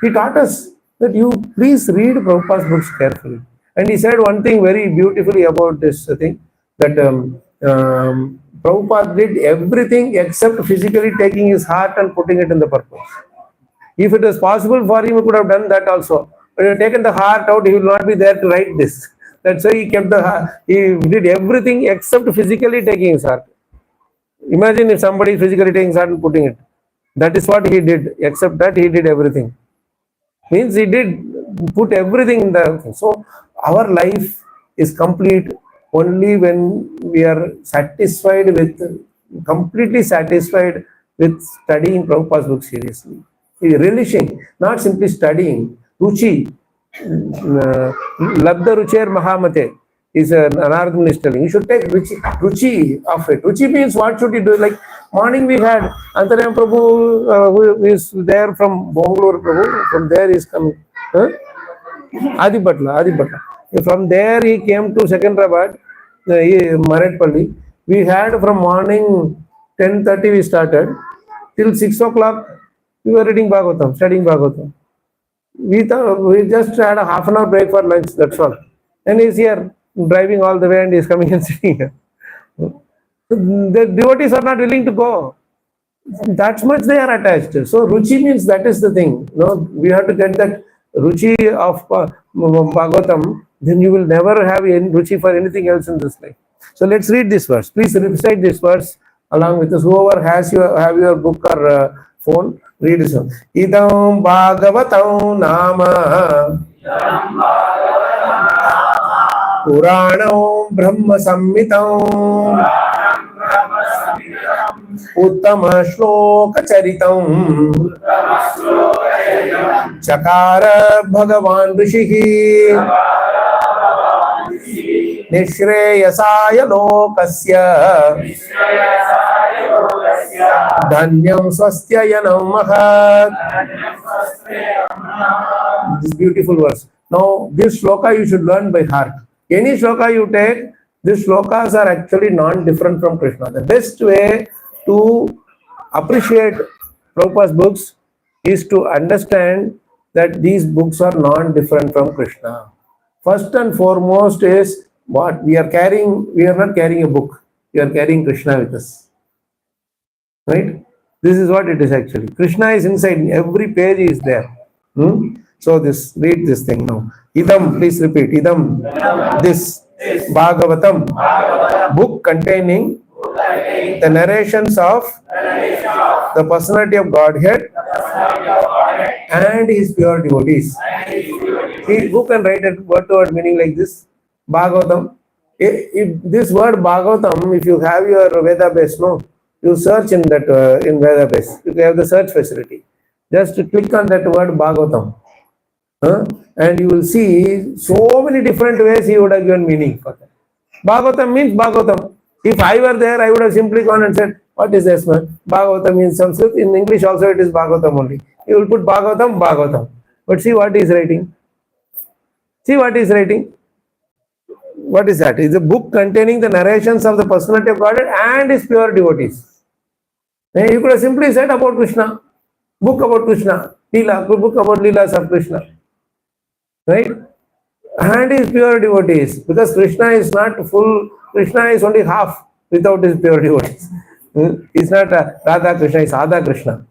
He taught us that you please read Prabhupada's books carefully. And he said one thing very beautifully about this thing, that Prabhupada did everything except physically taking his heart and putting it in the purpose. If it was possible for him, he could have done that also. But he had taken the heart out, he will not be there to write this. That's why he kept the heart. He did everything except physically taking his heart. Imagine if somebody is physically taking his heart and putting it. That is what he did. Except that he did everything. Means he did put everything in the thing. So our life is complete only when we are completely satisfied with studying Prabhupada's book seriously. Relishing, not simply studying. Ruchi, Labda Rucher Mahamate is an Anartha telling. You should take Ruchi of it. Ruchi means what should you do? Like morning we had Antarayam Prabhu, who is there from Bangalore Prabhu, from there he is coming. Adipatla. From there he came to Secunderabad, Maratpalli. We had from morning 10:30 we started till 6 o'clock. We were reading Bhagavatam, studying Bhagavatam. We just had a half an hour break for lunch. That's all. And he's here driving all the way, and he's coming and sitting here. The devotees are not willing to go. That much they are attached. So ruchi means that is the thing. We have to get that ruchi of Bhagavatam. Then you will never have any ruchi for anything else in this life. So let's read this verse. Please recite this verse along with us. Whoever have your book or phone, read this one. Idam Bhagavatam Nama Puranam Brahma Samhitam Uttama Shloka Charitam Chakara Bhagavan Rishihi Nishreyasaya Lokasya Dhanyam Swastyayanam Mahat. This beautiful verse. Now, this shloka you should learn by heart. Any shloka you take, these shlokas are actually non-different from Krishna. The best way to appreciate Prabhupada's books is to understand that these books are non-different from Krishna. First and foremost is what we are carrying. We are not carrying a book. We are carrying Krishna with us. Right? This is what it is actually. Krishna is inside. Every page is there. So this, read this thing now. Idam, please repeat. Idam, this Bhagavatam, book containing the narrations of the personality of Godhead and his pure devotees. See, who can write a word to word meaning like this? Bhagavatam. If this word Bhagavatam, if you have your Veda base, no, you search in that in Veda base. You have the search facility. Just click on that word Bhagavatam, and you will see so many different ways he would have given meaning for that. Bhagavatam means Bhagavatam. If I were there, I would have simply gone and said, what is this, man? Bhagavatam means Sanskrit. In English also it is Bhagavatam only. You will put Bhagavatam, Bhagavatam. But see what he is writing. See what he is writing. What is that? It's a book containing the narrations of the personality of Godhead and his pure devotees. And you could have simply said about Krishna. Book about Krishna. Leela, book about Leelas of Krishna. Right? And his pure devotees. Because Krishna is not full. Krishna is only half without his pure devotees. He's not Radha Krishna, he's Radha Krishna.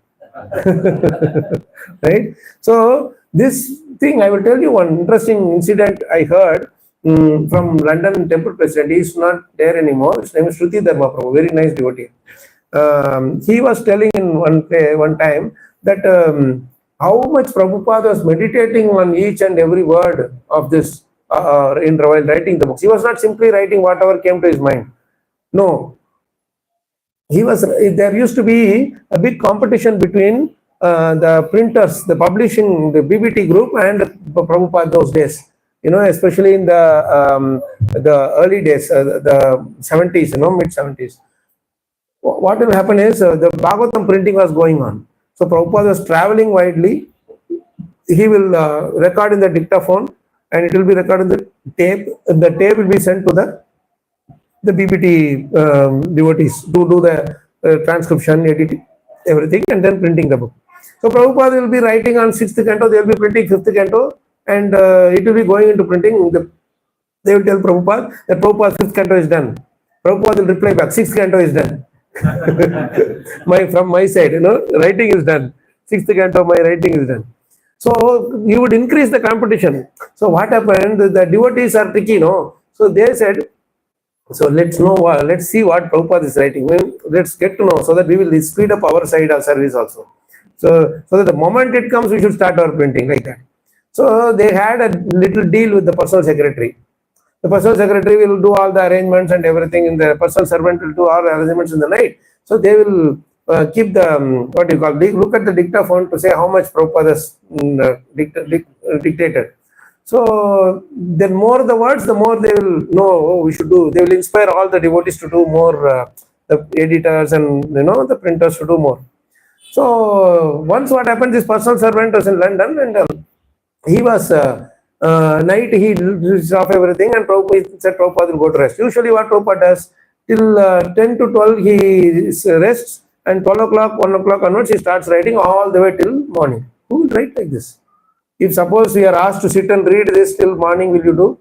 Right? So, this thing, I will tell you one interesting incident I heard from London temple president. He is not there anymore. His name is Shruti Dharma Prabhu, very nice devotee. He was telling in one time that how much Prabhupada was meditating on each and every word of this while writing the books. He was not simply writing whatever came to his mind. No. There used to be a big competition between the printers, the publishing, the BBT group and Prabhupada those days. You know, especially in the early days, the 70s, mid 70s. What will happen is the Bhagavatam printing was going on. So Prabhupada was traveling widely. He will record in the dictaphone and it will be recorded in the tape. The tape will be sent to the BBT devotees to do the transcription, editing, everything, and then printing the book. So Prabhupada will be writing on 6th canto, they will be printing 5th canto, and it will be going into printing. They will tell Prabhupada that Prabhupada's 5th canto is done. Prabhupada will reply back, 6th canto is done. From my side, writing is done. 6th canto, my writing is done. So you would increase the competition. So what happened? The devotees are tricky, So they said, so let's see what Prabhupada is writing. Let's get to know so that we will speed up our side of service also. So that the moment it comes, we should start our printing like that. So they had a little deal with the personal secretary. The personal secretary will do all the arrangements and everything, and the personal servant will do all the arrangements in the night. So they will keep the, look at the dictaphone to say how much Prabhupada has dictated. So the more the words, the more they will know we should do. They will inspire all the devotees to do more, the editors and the printers to do more. So once what happened, this personal servant was in London and he was night he switched off everything and Prabhupada said Prabhupada will go to rest. Usually what Prabhupada does, till 10 to 12 he rests, and 12 o'clock, 1 o'clock onwards he starts writing all the way till morning. Who will write like this? If suppose we are asked to sit and read this till morning, will you do?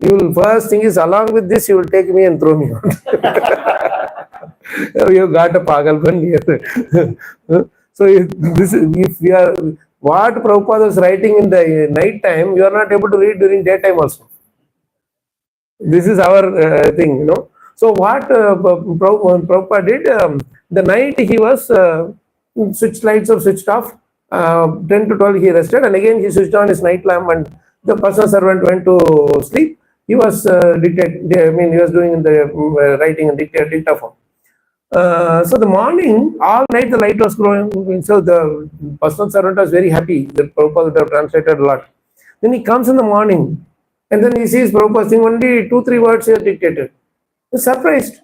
You will, first thing is, along with this you will take me and throw me out. You got a pagalpan here. So if we are, what Prabhupada is writing in the night time, you are not able to read during daytime also. This is our thing, So what Prabhupada did, the night he was, lights are switched off, 10 to 12 he rested, and again he switched on his night lamp and the personal servant went to sleep. He was he was doing the writing and dictaphone. So the morning, all night the light was growing. So the personal servant was very happy that Prabhupada would have translated a lot. Then he comes in the morning and then he sees Prabhupada saying only 2-3 words he has dictated. He's surprised.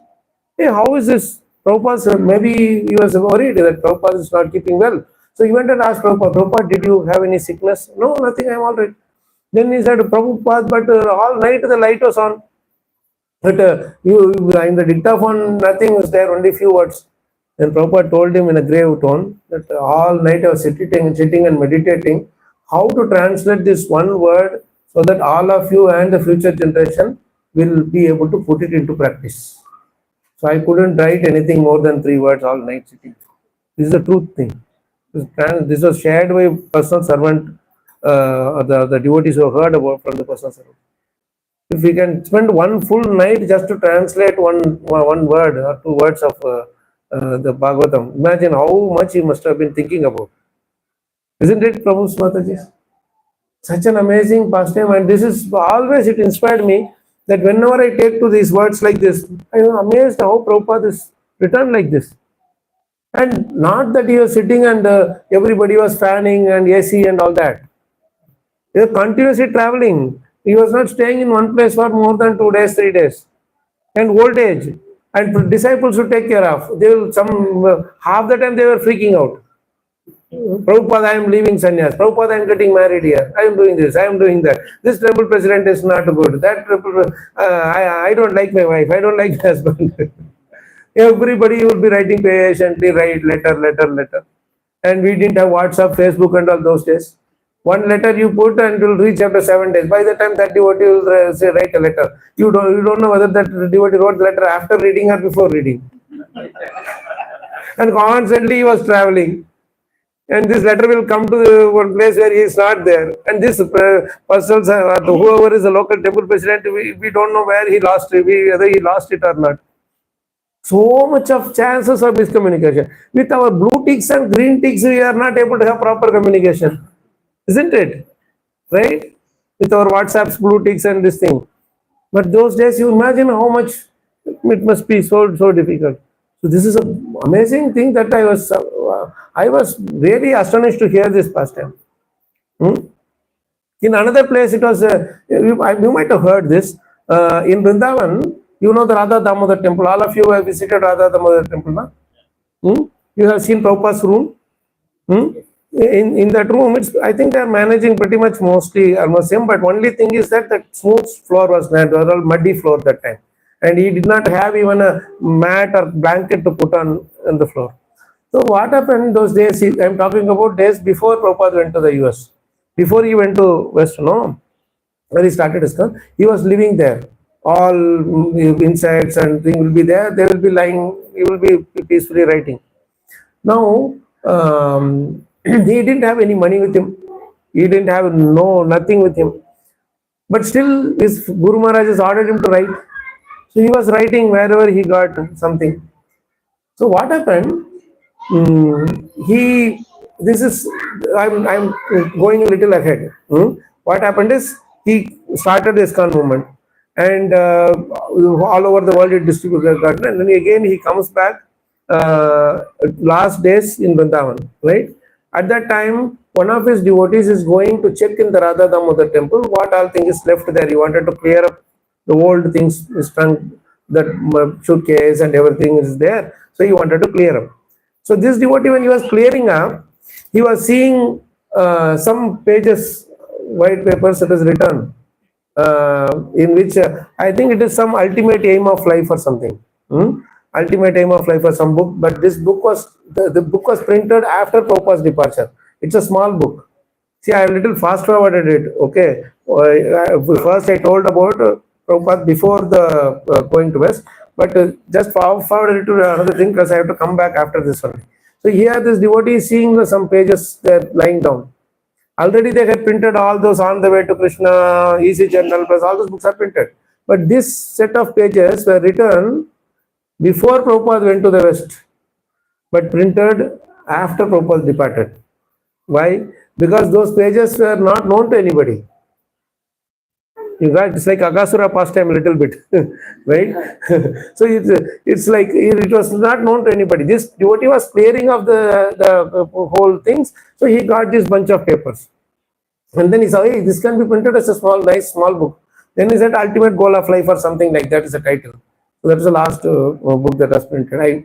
Hey, how is this? Prabhupada, maybe he was worried that Prabhupada is not keeping well. So he went and asked Prabhupada, did you have any sickness? No, nothing, I'm all right. Then he said, Prabhupada, but all night the light was on. But in the dictaphone, nothing was there, only few words. Then Prabhupada told him in a grave tone that all night I was sitting and meditating how to translate this one word so that all of you and the future generation will be able to put it into practice. So I couldn't write anything more than 3 words all night sitting. This is the truth thing. This was shared by personal servant, the devotees who heard about from the personal servant. If we can spend one full night just to translate one word or 2 words of the Bhagavatam, imagine how much he must have been thinking about. Isn't it, Prabhu Mataji? Such an amazing pastime, and this is always, it inspired me that whenever I take to these words like this, I am amazed how Prabhupada is written like this. And not that he was sitting and everybody was fanning and AC and all that. He was continuously traveling. He was not staying in one place for more than 2 days, 3 days. And old age. And disciples to take care of. They will half the time they were freaking out. Prabhupada, I am leaving sannyas. Prabhupada, I am getting married here. I am doing this. I am doing that. This temple president is not good. That temple, I don't like my wife. I don't like my husband. Everybody will be writing patiently, write letter. And we didn't have WhatsApp, Facebook and all those days. One letter you put and it will reach after 7 days. By the time that devotee will say, write a letter. You don't know whether that devotee wrote the letter after reading or before reading. And constantly he was traveling. And this letter will come to one place where he is not there. And this person, whoever is the local temple president, we don't know where he lost it, whether he lost it or not. So much of chances of miscommunication. With our blue ticks and green ticks, we are not able to have proper communication. Isn't it? Right? With our WhatsApps, blue ticks and this thing. But those days, you imagine how much it must be so difficult. So this is an amazing thing that I was really astonished to hear this pastime. In another place, it was, you might have heard this, in Vrindavan, you know the Radha Damodar temple. All of you have visited Radha Damodar temple, no? You have seen Prabhupada's room. In that room, I think they are managing pretty much mostly almost same, but only thing is that the smooth floor was there. It was all muddy floor that time. And he did not have even a mat or blanket to put on the floor. So what happened those days, I'm talking about days before Prabhupada went to the US. Before he went to West, where he started his camp, he was living there. All insects and things will be there. They will be lying, he will be peacefully writing. Now, he didn't have any money with him. He didn't have nothing with him. But still, his Guru Maharaj has ordered him to write. So he was writing wherever he got something. So what happened? I'm going a little ahead. What happened is he started the ISKCON movement, and all over the world he distributed that. And then again he comes back last days in Vrindavan, right? At that time, one of his devotees is going to check in the Radha Damodar temple what all things is left there. He wanted to clear up the old things, that suitcase and everything is there. So he wanted to clear up. So this devotee, when he was clearing up, he was seeing some pages, white papers that is written, in which I think it is some ultimate aim of life or something. Ultimate aim of life or some book. But this book was, the book was printed after Prabhupada's departure. It's a small book. See, I a little fast forwarded it. Okay. First I told about Prabhupada before the going to West. But just forwarded it to another thing because I have to come back after this one. So here this devotee is seeing some pages there lying down. Already they had printed all those On the Way to Krishna, Easy Journal, plus all those books are printed. But this set of pages were written before Prabhupada went to the West, but printed after Prabhupada departed. Why? Because those pages were not known to anybody. You got, it's like Agasura pastime a little bit, right? So it's like it was not known to anybody. This devotee was clearing of the whole things, so he got this bunch of papers, and then he saw, hey, this can be printed as a nice small book. Then he said, Ultimate Goal of Life or something like that is the title. So that is the last book that was printed. I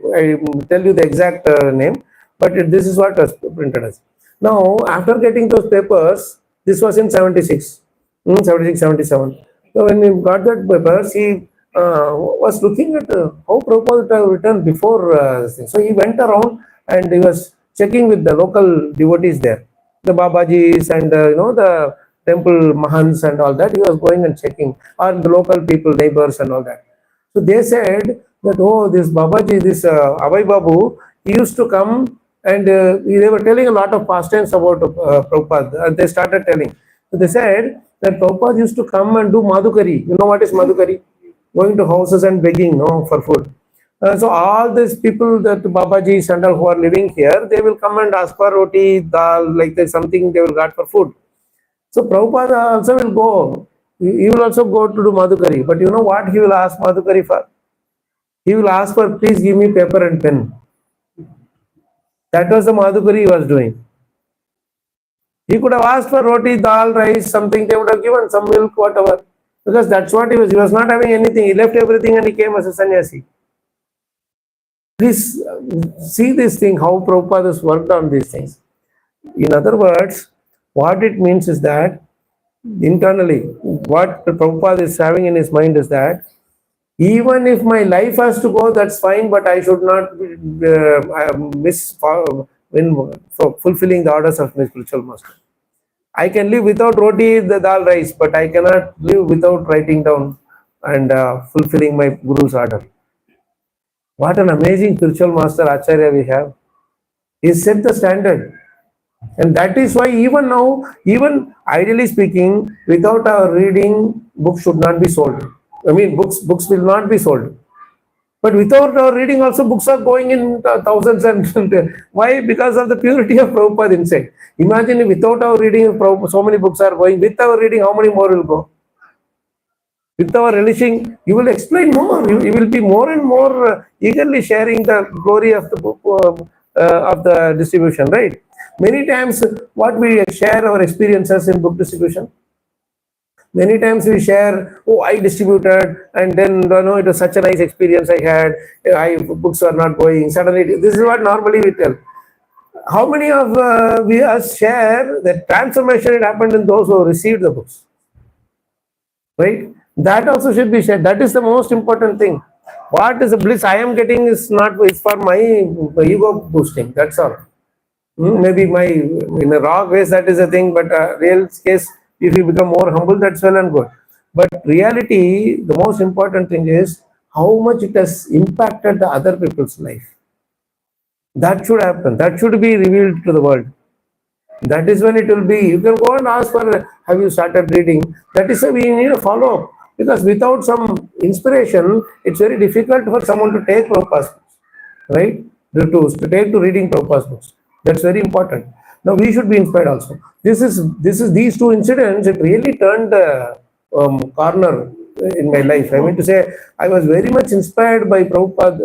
tell you the exact name, but this is what was printed as. Now, after getting those papers, this was in 76. 76, 77. So when we got that papers, he was looking at how Prabhupada had written before this thing. So he went around and he was checking with the local devotees there, the Babajis and the temple Mahants and all that. He was going and checking, or the local people, neighbors and all that. So they said that, oh, this Babaji, this Abhay Babu, he used to come And they were telling a lot of pastimes about Prabhupada. They started telling. So they said that Prabhupada used to come and do madhukari. You know what is madhukari? Going to houses and begging, no, for food. So all these people that Babaji and all who are living here, they will come and ask for roti, dal, like there's something they will get for food. So Prabhupada also will go. He will also go to do madhukari. But you know what he will ask madhukari for? He will ask for, please give me paper and pen. That was the madhukari he was doing. He could have asked for roti, dal, rice, something. They would have given some milk, whatever. Because that's what he was. He was not having anything. He left everything and he came as a sannyasi. Please see this thing, how Prabhupada has worked on these things. In other words, what it means is that internally, what Prabhupada is having in his mind is that even if my life has to go, that's fine, but I should not miss in fulfilling the orders of my spiritual master. I can live without roti, the dal, rice, but I cannot live without writing down and fulfilling my Guru's order. What an amazing spiritual master Acharya we have. He set the standard. And that is why even now, even ideally speaking, without our reading, books should not be sold. I mean, books will not be sold. But without our reading also, books are going in thousands and why? Because of the purity of Prabhupada inside. Imagine if without our reading, so many books are going. With our reading, how many more will go? With our relishing, you will explain more. You will be more and more eagerly sharing the glory of the book of the distribution, right? Many times, what we share our experiences in book distribution. Many times we share, oh, I distributed, and then it was such a nice experience I had. Books are not going. Suddenly, this is what normally we tell. How many of we share the transformation it happened in those who received the books? Right? That also should be shared. That is the most important thing. What is the bliss I am getting is not it's for my ego boosting. That's all. Maybe in a raw ways that is a thing, but real case, if you become more humble, that's well and good. But reality, the most important thing is how much it has impacted the other people's life. That should happen. That should be revealed to the world. That is when it will be. You can go and ask for, have you started reading? That is why we need a follow-up. Because without some inspiration, it's very difficult for someone to take Prabhupada's books. Right? To take to reading Prabhupada's books. That's very important. Now we should be inspired also. These two incidents, it really turned the corner in my life. I mean to say, I was very much inspired by Prabhupada.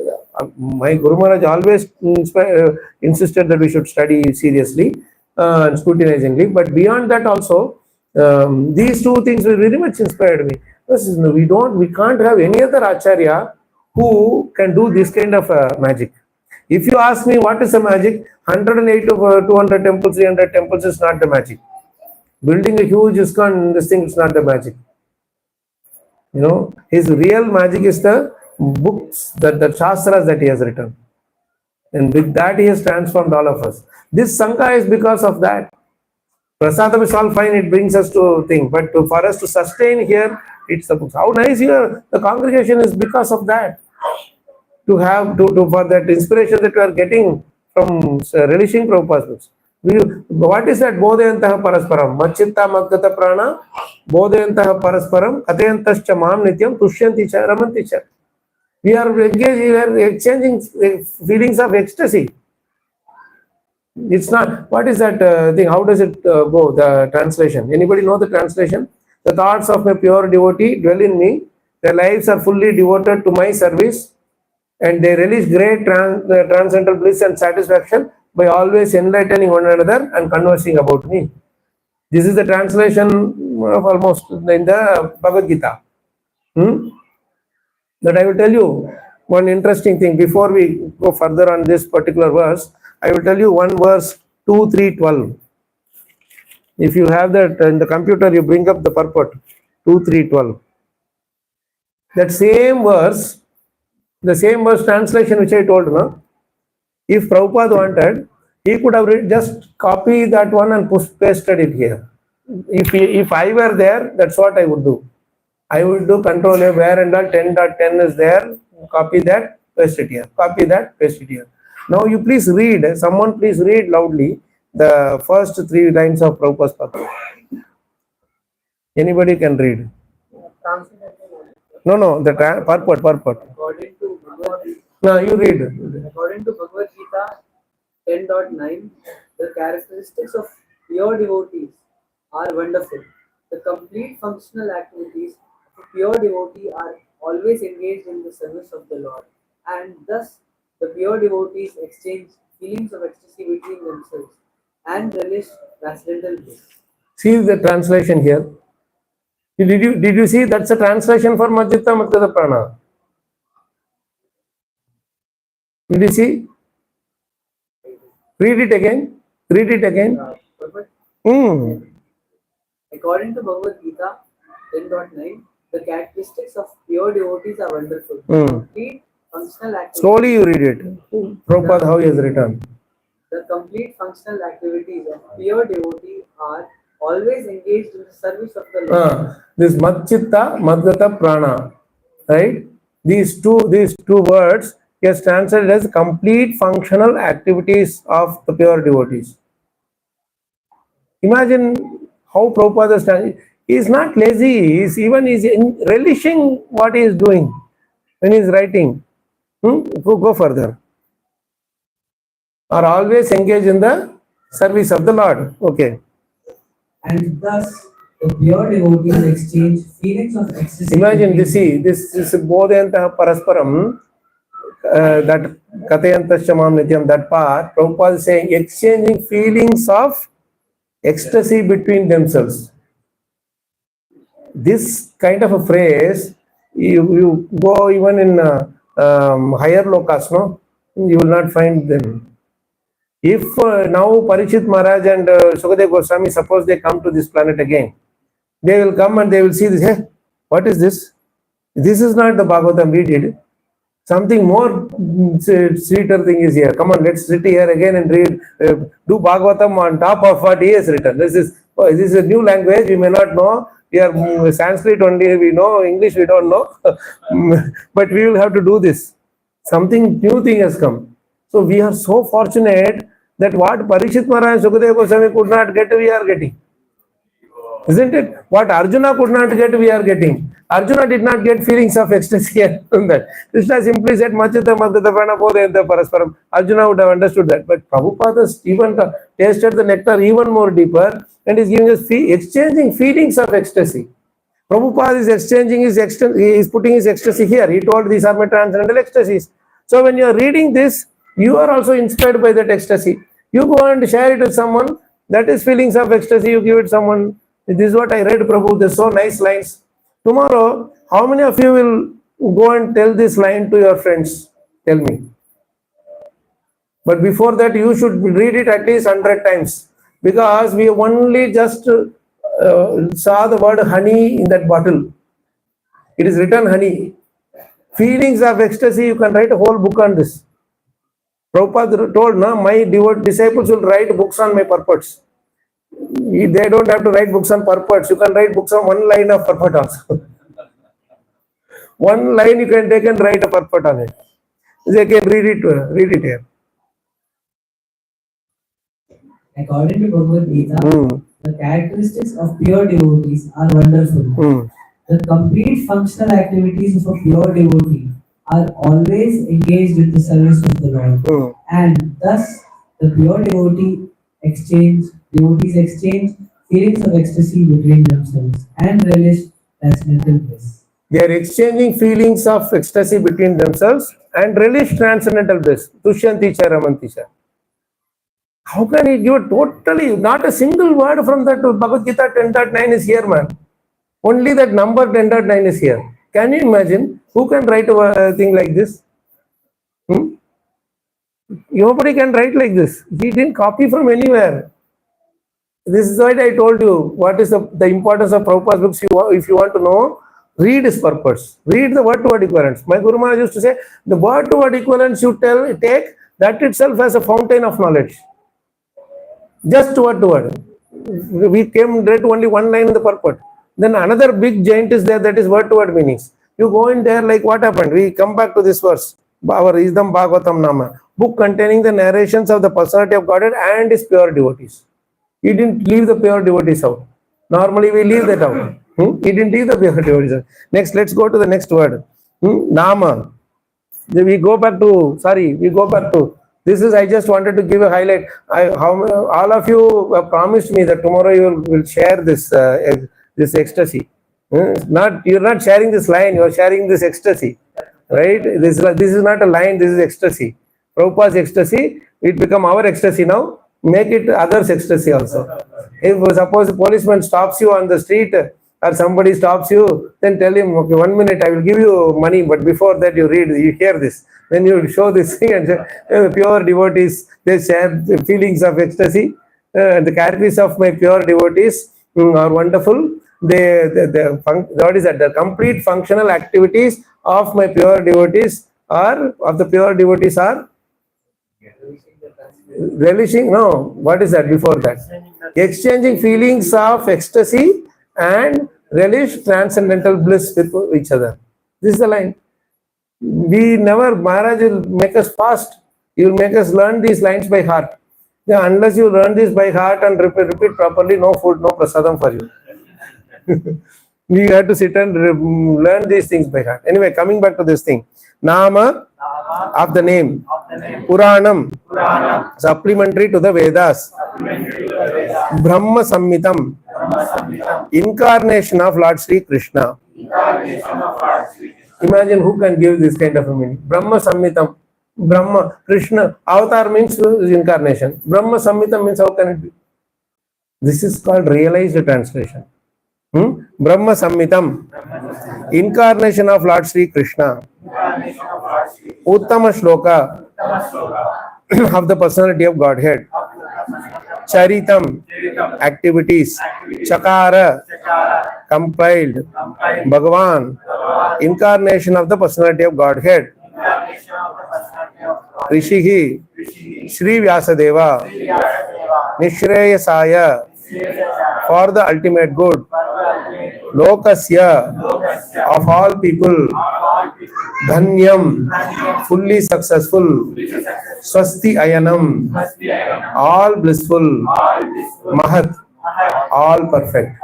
My Guru Maharaj always insisted that we should study seriously and scrutinizingly. But beyond that also, these two things very much inspired me. We can't have any other Acharya who can do this kind of magic. If you ask me what is the magic, 108 to 200 temples, 300 temples is not the magic. Building a huge ISKCON, this thing is not the magic. His real magic is the books, the Shastras that he has written. And with that, he has transformed all of us. This Sangha is because of that. Prasadam is all fine, it brings us to think. But for us to sustain here, it's the books. How nice here, the congregation is because of that. For that inspiration that we are getting from relishing Prabhupada's books. What is that? Bodhayantaha parasparam. Machitta madgata prana. Bodhayantaha parasparam. Kathayantascha mam nityam. Tushyanti cha ramanti cha. We are engaged, we are exchanging feelings of ecstasy. It's not. What is that thing? How does it go? The translation. Anybody know the translation? The thoughts of my pure devotee dwell in me. Their lives are fully devoted to my service. And they relish great transcendental bliss and satisfaction by always enlightening one another and conversing about me. This is the translation of almost in the Bhagavad Gita. But I will tell you one interesting thing. Before we go further on this particular verse, I will tell you one verse 2, 3, 12. If you have that in the computer, you bring up the purport 2, 3, 12. That same verse, the same verse translation which I told, if Prabhupada wanted, he could have just copied that one and pasted it here. If I were there, that's what I would do. I would do Control A, where and all 10.10 is there, copy that, paste it here, copy that, paste it here. Now you please read, someone please read loudly the first 3 lines of Prabhupada's purport. Anybody can read. No, the purport. According to Bhagavad No, you read. According to Bhagavad Gita 10.9, the characteristics of pure devotees are wonderful. The complete functional activities of a pure devotee are always engaged in the service of the Lord, and thus the pure devotees exchange feelings of ecstasy between themselves and relish transcendental bliss. See the translation here. Did you see that's a translation for Majjhita Madhyata Prana? Did you see? Read it again. Purport. Hmm. According to Bhagavad Gita 10.9, the characteristics of pure devotees are wonderful. Hmm. Complete functional activities. Slowly you read it. Prabhupada, how he has written. The complete functional activities of pure devotee are always engaged in the service of the Lord. This Madchitta, Madhyata Prana, right? These two words is translated as complete functional activities of the pure devotees. Imagine how Prabhupada is standing. He is not lazy. He is relishing what he is doing when he is writing. Go further. Are always engaged in the service of the Lord. Okay. And thus, the pure devotees exchange feelings of ecstasy. Imagine this is bodhayantah parasparam, that kathayantascha mam nityam, that part, Prabhupada is saying exchanging feelings of ecstasy between themselves. This kind of a phrase, you go even in higher lokas, no? You will not find them. If now Parikshit Maharaj and Sukadev Goswami, suppose they come to this planet again, they will come and they will see this. Hey, what is this? This is not the Bhagavatam we did. Something more sweeter thing is here. Come on, let's sit here again and read. Do Bhagavatam on top of what he has written. This is a new language. We may not know. We are Sanskrit only. We know English. We don't know. But we will have to do this. Something new thing has come. So we are so fortunate that what Parikshit Maharaj and Sukadeva Goswami could not get, we are getting. Isn't it? What Arjuna could not get, we are getting. Arjuna did not get feelings of ecstasy on that. Krishna simply said, Machita Madhata Prana Bodhayanta Parasparam. Arjuna would have understood that. But Prabhupada even tasted the nectar even more deeper and is giving us exchanging feelings of ecstasy. Prabhupada is exchanging he is putting his ecstasy here. He told these are my transcendental ecstasies. So when you are reading this, you are also inspired by that ecstasy. You go and share it with someone. That is feelings of ecstasy. You give it someone. This is what I read, Prabhu. There's so nice lines. Tomorrow, how many of you will go and tell this line to your friends? Tell me. But before that, you should read it at least 100 times. Because we only just saw the word honey in that bottle. It is written honey. Feelings of ecstasy, you can write a whole book on this. Prabhupada told, my disciples will write books on my purports. They don't have to write books on purports. You can write books on one line of purport also. One line you can take and write a purport on it. They can read it here. According to Bhagavad Gita, the characteristics of pure devotees are wonderful. The complete functional activities of a pure devotee are always engaged in the service of the Lord, and thus the pure devotees exchange feelings of ecstasy between themselves and relish transcendental bliss. They are exchanging feelings of ecstasy between themselves and relish transcendental bliss. Tushyanti cha ramanti cha. How can he give totally, not a single word from that Bhagavad Gita 10.9 is here, man. Only that number 10.9 is here. Can you imagine? Who can write a thing like this? Nobody can write like this. He didn't copy from anywhere. This is why I told you what is the importance of Prabhupada's books. If you want to know, read his purpose. Read the word-to-word equivalence. My Guru Maharaj used to say, the word-to-word equivalence you take, that itself as a fountain of knowledge. Just word-to-word. We read only one line in the purport. Then another big giant is there, that is word-to-word meanings. You go in there like what happened? We come back to this verse. Our Isdam Bhagavatam Nama. book containing the narrations of the personality of Godhead and his pure devotees. He didn't leave the pure devotees out. Normally we leave that out. He didn't leave the pure devotees out. Next, let's go to the next word. Nama. We go back to, this is, I just wanted to give a highlight. All of you promised me that tomorrow you will share this this ecstasy. You're not sharing this line, you're sharing this ecstasy. Right? This is not a line, this is ecstasy. Prabhupada's ecstasy, it become our ecstasy now. Make it others' ecstasy also. If suppose a policeman stops you on the street or somebody stops you, then tell him, okay, 1 minute, I will give you money, but before that you hear this. Then you show this thing and say, pure devotees, they share the feelings of ecstasy. The characteristics of my pure devotees are wonderful. What is that? The complete functional activities of my pure devotees are relishing, no, what is that before that? Exchanging feelings of ecstasy and relish transcendental bliss with each other. This is the line. We never, Maharaj will make us fast. He will make us learn these lines by heart. Yeah, unless you learn this by heart and repeat properly, no food, no prasadam for you. We have to sit and learn these things by heart. Anyway, coming back to this thing. Nama of the name. Puranam, supplementary to the Vedas. Brahma Samhitam, incarnation of Lord Sri Krishna. Imagine who can give this kind of a meaning. Brahma Samhitam. Brahma, Krishna, avatar means incarnation. Brahma Samhitam means how can it be? This is called realized translation. Brahma Samhitam, incarnation of Lord Sri Krishna. Uttama Shloka of the personality of Godhead. Charitam, activities. Chakara, compiled. Bhagavan, incarnation of the personality of Godhead. Rishihi, Shri Vyasadeva, Nishreyasaya, for the ultimate good. Lokasya, of all people. Dhanyam, fully successful. Swasti Ayanam, all blissful. Mahat, all perfect.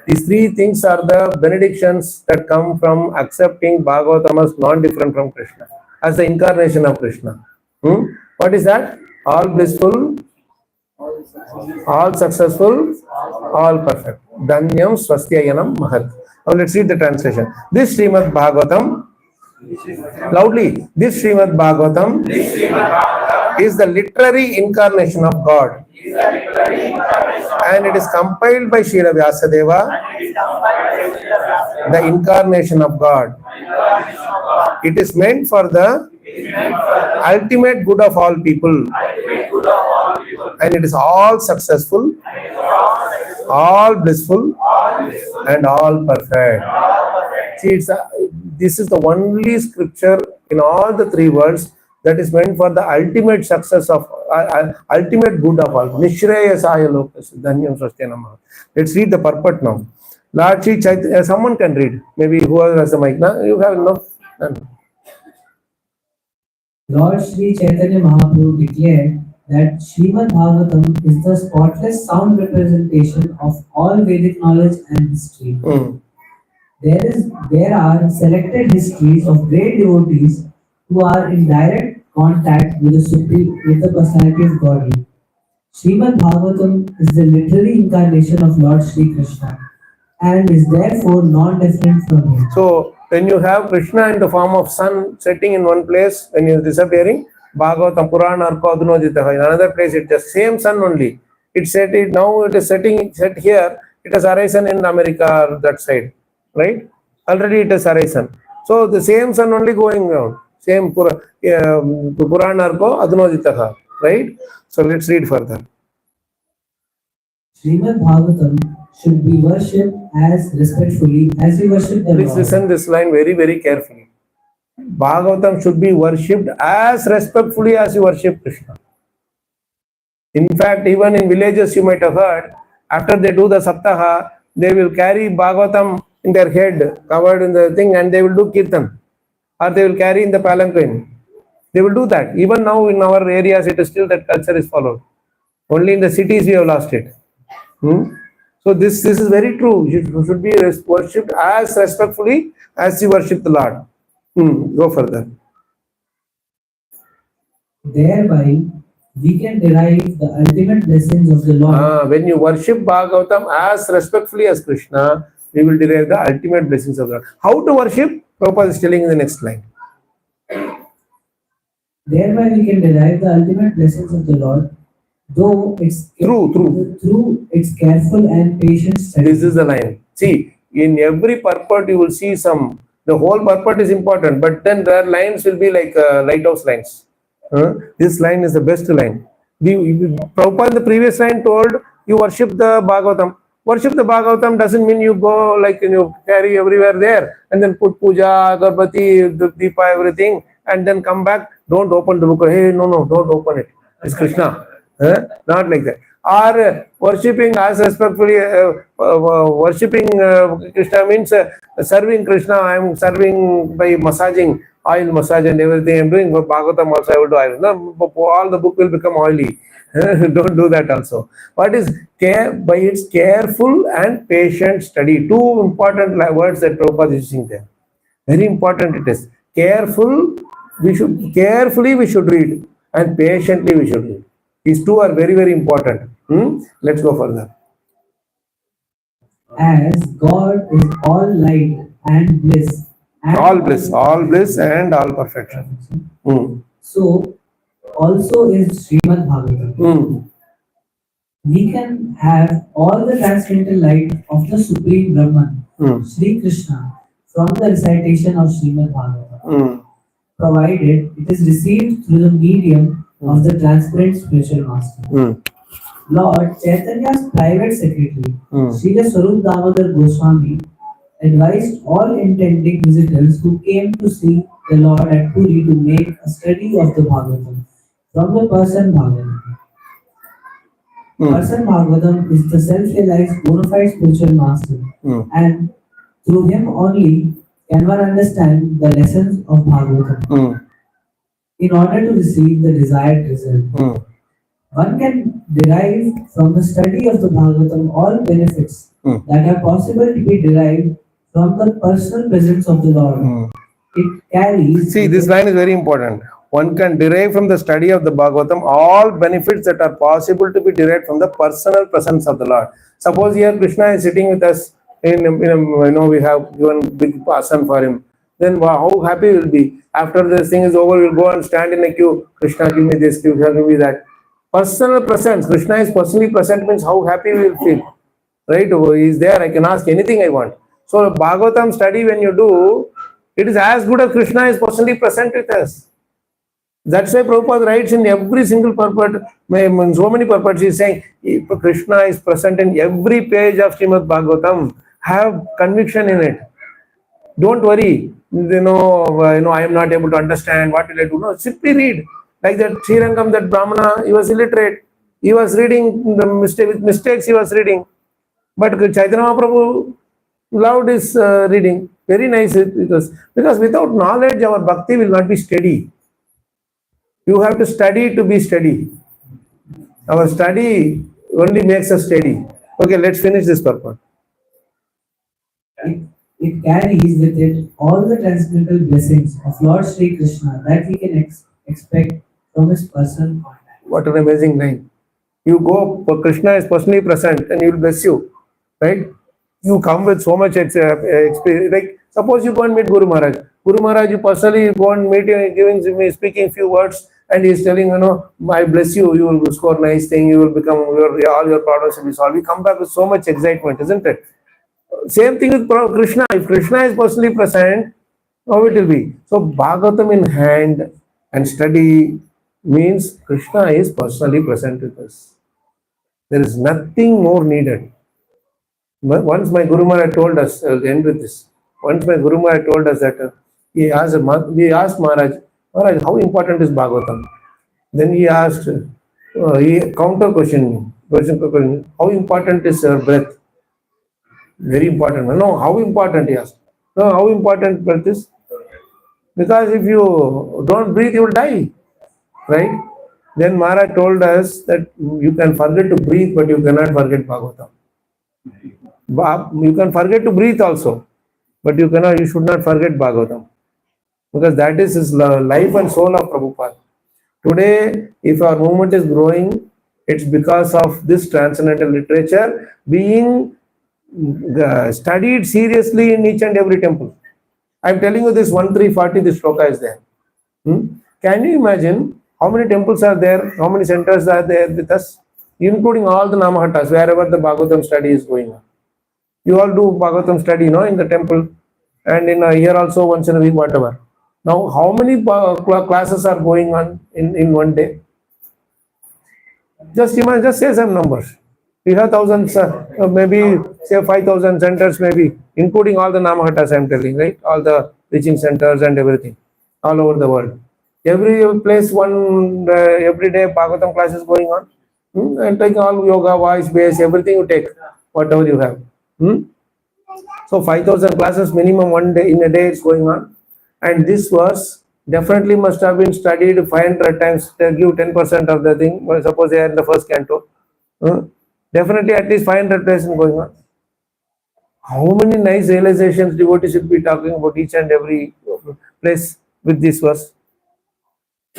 These three things are the benedictions that come from accepting Bhagavatam as non-different from Krishna, as the incarnation of Krishna. What is that? All blissful, all successful, all perfect. Dhanyam Swastyayanam Mahat. Now let's read the translation. This Shrimad Bhagavatam, loudly, this Shrimad Bhagavatam is the literary incarnation of God. And it is compiled by Srila Vyasadeva, the incarnation of God. It is meant for the ultimate good of all people. And it is all successful, all blissful, and all perfect. See, this is the only scripture in all the three words that is meant for the ultimate success of ultimate good of all. Nishreyasaya lokas. Dhanyam Swastyanam. Let's read the purport now. Lord Sri Chaitanya, someone can read. Maybe whoever has the mic now. You have no. Lord Sri Chaitanya Mahaprabhu declared that Shrimad Bhagavatam is the spotless sound representation of all Vedic knowledge and history. There are selected histories of great devotees who are in direct contact with the personality of Godhead. Shrimad Bhagavatam is the literary incarnation of Lord Sri Krishna and is therefore non-different from him. So, when you have Krishna in the form of sun setting in one place, when he is disappearing, Bhagavatam Purana Arko Adunojitaha. In another place, it's the same sun only. Now it is set here, it has arisen in America or that side. Right? Already it has arisen. So the same sun only going around. Same Purana Arko Adunojitaha. Right? So let's read further. Shrimad Bhagavatam should be worshipped as respectfully as we worship the Please Lord. listen this line very, very carefully. Bhagavatam should be worshipped as respectfully as you worship Krishna. In fact, even in villages you might have heard, after they do the Saptaha, they will carry Bhagavatam in their head, covered in the thing, and they will do Kirtan. Or they will carry in the palanquin. They will do that. Even now in our areas, it is still that culture is followed. Only in the cities we have lost it. So this is very true. You should be worshipped as respectfully as you worship the Lord. Go further. Thereby, we can derive the ultimate blessings of the Lord. When you worship Bhagavatam as respectfully as Krishna, we will derive the ultimate blessings of the Lord. How to worship? Prabhupada is telling in the next line. Thereby, we can derive the ultimate blessings of the Lord, though it's through its careful and patient study. This is the line. See, in every purport you will see the whole purport is important, but then their lines will be like lighthouse lines. This line is the best line. Prabhupada in the previous line told you worship the Bhagavatam. Worship the Bhagavatam doesn't mean you go like carry everywhere there and then put puja, agarbati, deepa, everything, and then come back. Don't open the book. Hey, no, don't open it. It's Krishna. Not like that. Or worshipping as respectfully, worshipping Krishna means serving Krishna. I am serving by massaging, oil massage and everything. I am doing Bhagavatam also. I will do oil. No, all the book will become oily. Don't do that also. What is care? By its careful and patient study. Two important words that Prabhupada is using there. Very important it is. Careful. We should read, and patiently we should read. These two are very, very important. Let's go further. As God is all light and bliss. And all bliss and all perfection. So also is Shrimad Bhagavatam. We can have all the transcendental light of the Supreme Brahman, Sri Krishna, from the recitation of Shrimad Bhagavatam, provided it is received through the medium of the transparent spiritual master. Lord Chaitanya's private secretary, Srila Swarup Damodar Goswami, advised all intending visitors who came to see the Lord at Puri to make a study of the Bhagavatam from the person Bhagavatam. Person Bhagavatam is the self-realized bona fide spiritual master, and through him only can one understand the lessons of Bhagavatam. In order to receive the desired result, one can derive from the study of the Bhagavatam all benefits that are possible to be derived from the personal presence of the Lord. It carries. See, this line is very important. One can derive from the study of the Bhagavatam all benefits that are possible to be derived from the personal presence of the Lord. Suppose here Krishna is sitting with us we have given big asan for him. Then how happy we will be. After this thing is over, we'll go and stand in a queue. Krishna, give me this, Krishna, give me that. Personal presence. Krishna is personally present means how happy we will feel. Right? He is there. I can ask anything I want. So Bhagavatam study when you do, it is as good as Krishna is personally present with us. That's why Prabhupada writes in every single purport, in so many purports, he is saying, Krishna is present in every page of Shrimad Bhagavatam. Have conviction in it. Don't worry. I am not able to understand. What will I do? No, simply read. Like that Srirangam, that Brahmana, he was illiterate. He was reading the mistakes he was reading. But Chaitanya Mahaprabhu loved his reading. Very nice it was. Because without knowledge, our bhakti will not be steady. You have to study to be steady. Our study only makes us steady. Okay, let's finish this purport. It carries with it all the transcendental blessings of Lord Sri Krishna that we can expect from his personal contact. What an amazing line. You go, Krishna is personally present and he will bless you. Right? You come with so much experience. Like, suppose you go and meet Guru Maharaj. Guru Maharaj, you personally go and meet him, giving me, speaking few words, and he is telling, I bless you, you will score nice thing, you will become, all your problems will be solved. We come back with so much excitement, isn't it? Same thing with Krishna. If Krishna is personally present, how it will be? So Bhagavatam in hand and study means Krishna is personally present with us. There is nothing more needed. Once my Guru Maharaj told us, I'll end with this. Once my Guru Maharaj told us that we asked Maharaj, how important is Bhagavatam? Then he asked, he counter questioned me. How important is your breath? Very important. No, how important he asked. No, how important breath is? Because if you don't breathe, you will die. Right? Then Maharaj told us that you can forget to breathe, but you cannot forget Bhagavatam. You can forget to breathe also, but you should not forget Bhagavatam. Because that is his life and soul of Prabhupada. Today, if our movement is growing, it's because of this transcendental literature being studied seriously in each and every temple. I'm telling you this 1340, this shloka is there. Can you imagine how many temples are there, how many centers are there with us, including all the Namahattas, wherever the Bhagavatam study is going on. You all do Bhagavatam study, in the temple, and in a year also, once in a week, whatever. Now, how many classes are going on in one day? Just imagine, just say some numbers. We have thousands, maybe say 5,000 centers, maybe, including all the Namahattas I'm telling, right? All the teaching centers and everything, all over the world. Every place, every day Bhagavatam class is going on. And take all yoga, voice, bass, everything you take, whatever you have. So 5,000 classes minimum one day, in a day it's going on. And this verse definitely must have been studied 500 times. They give 10% of the thing. Well, suppose they are in the first canto. Definitely at least 500 times going on. How many nice realizations devotees should be talking about each and every place with this verse?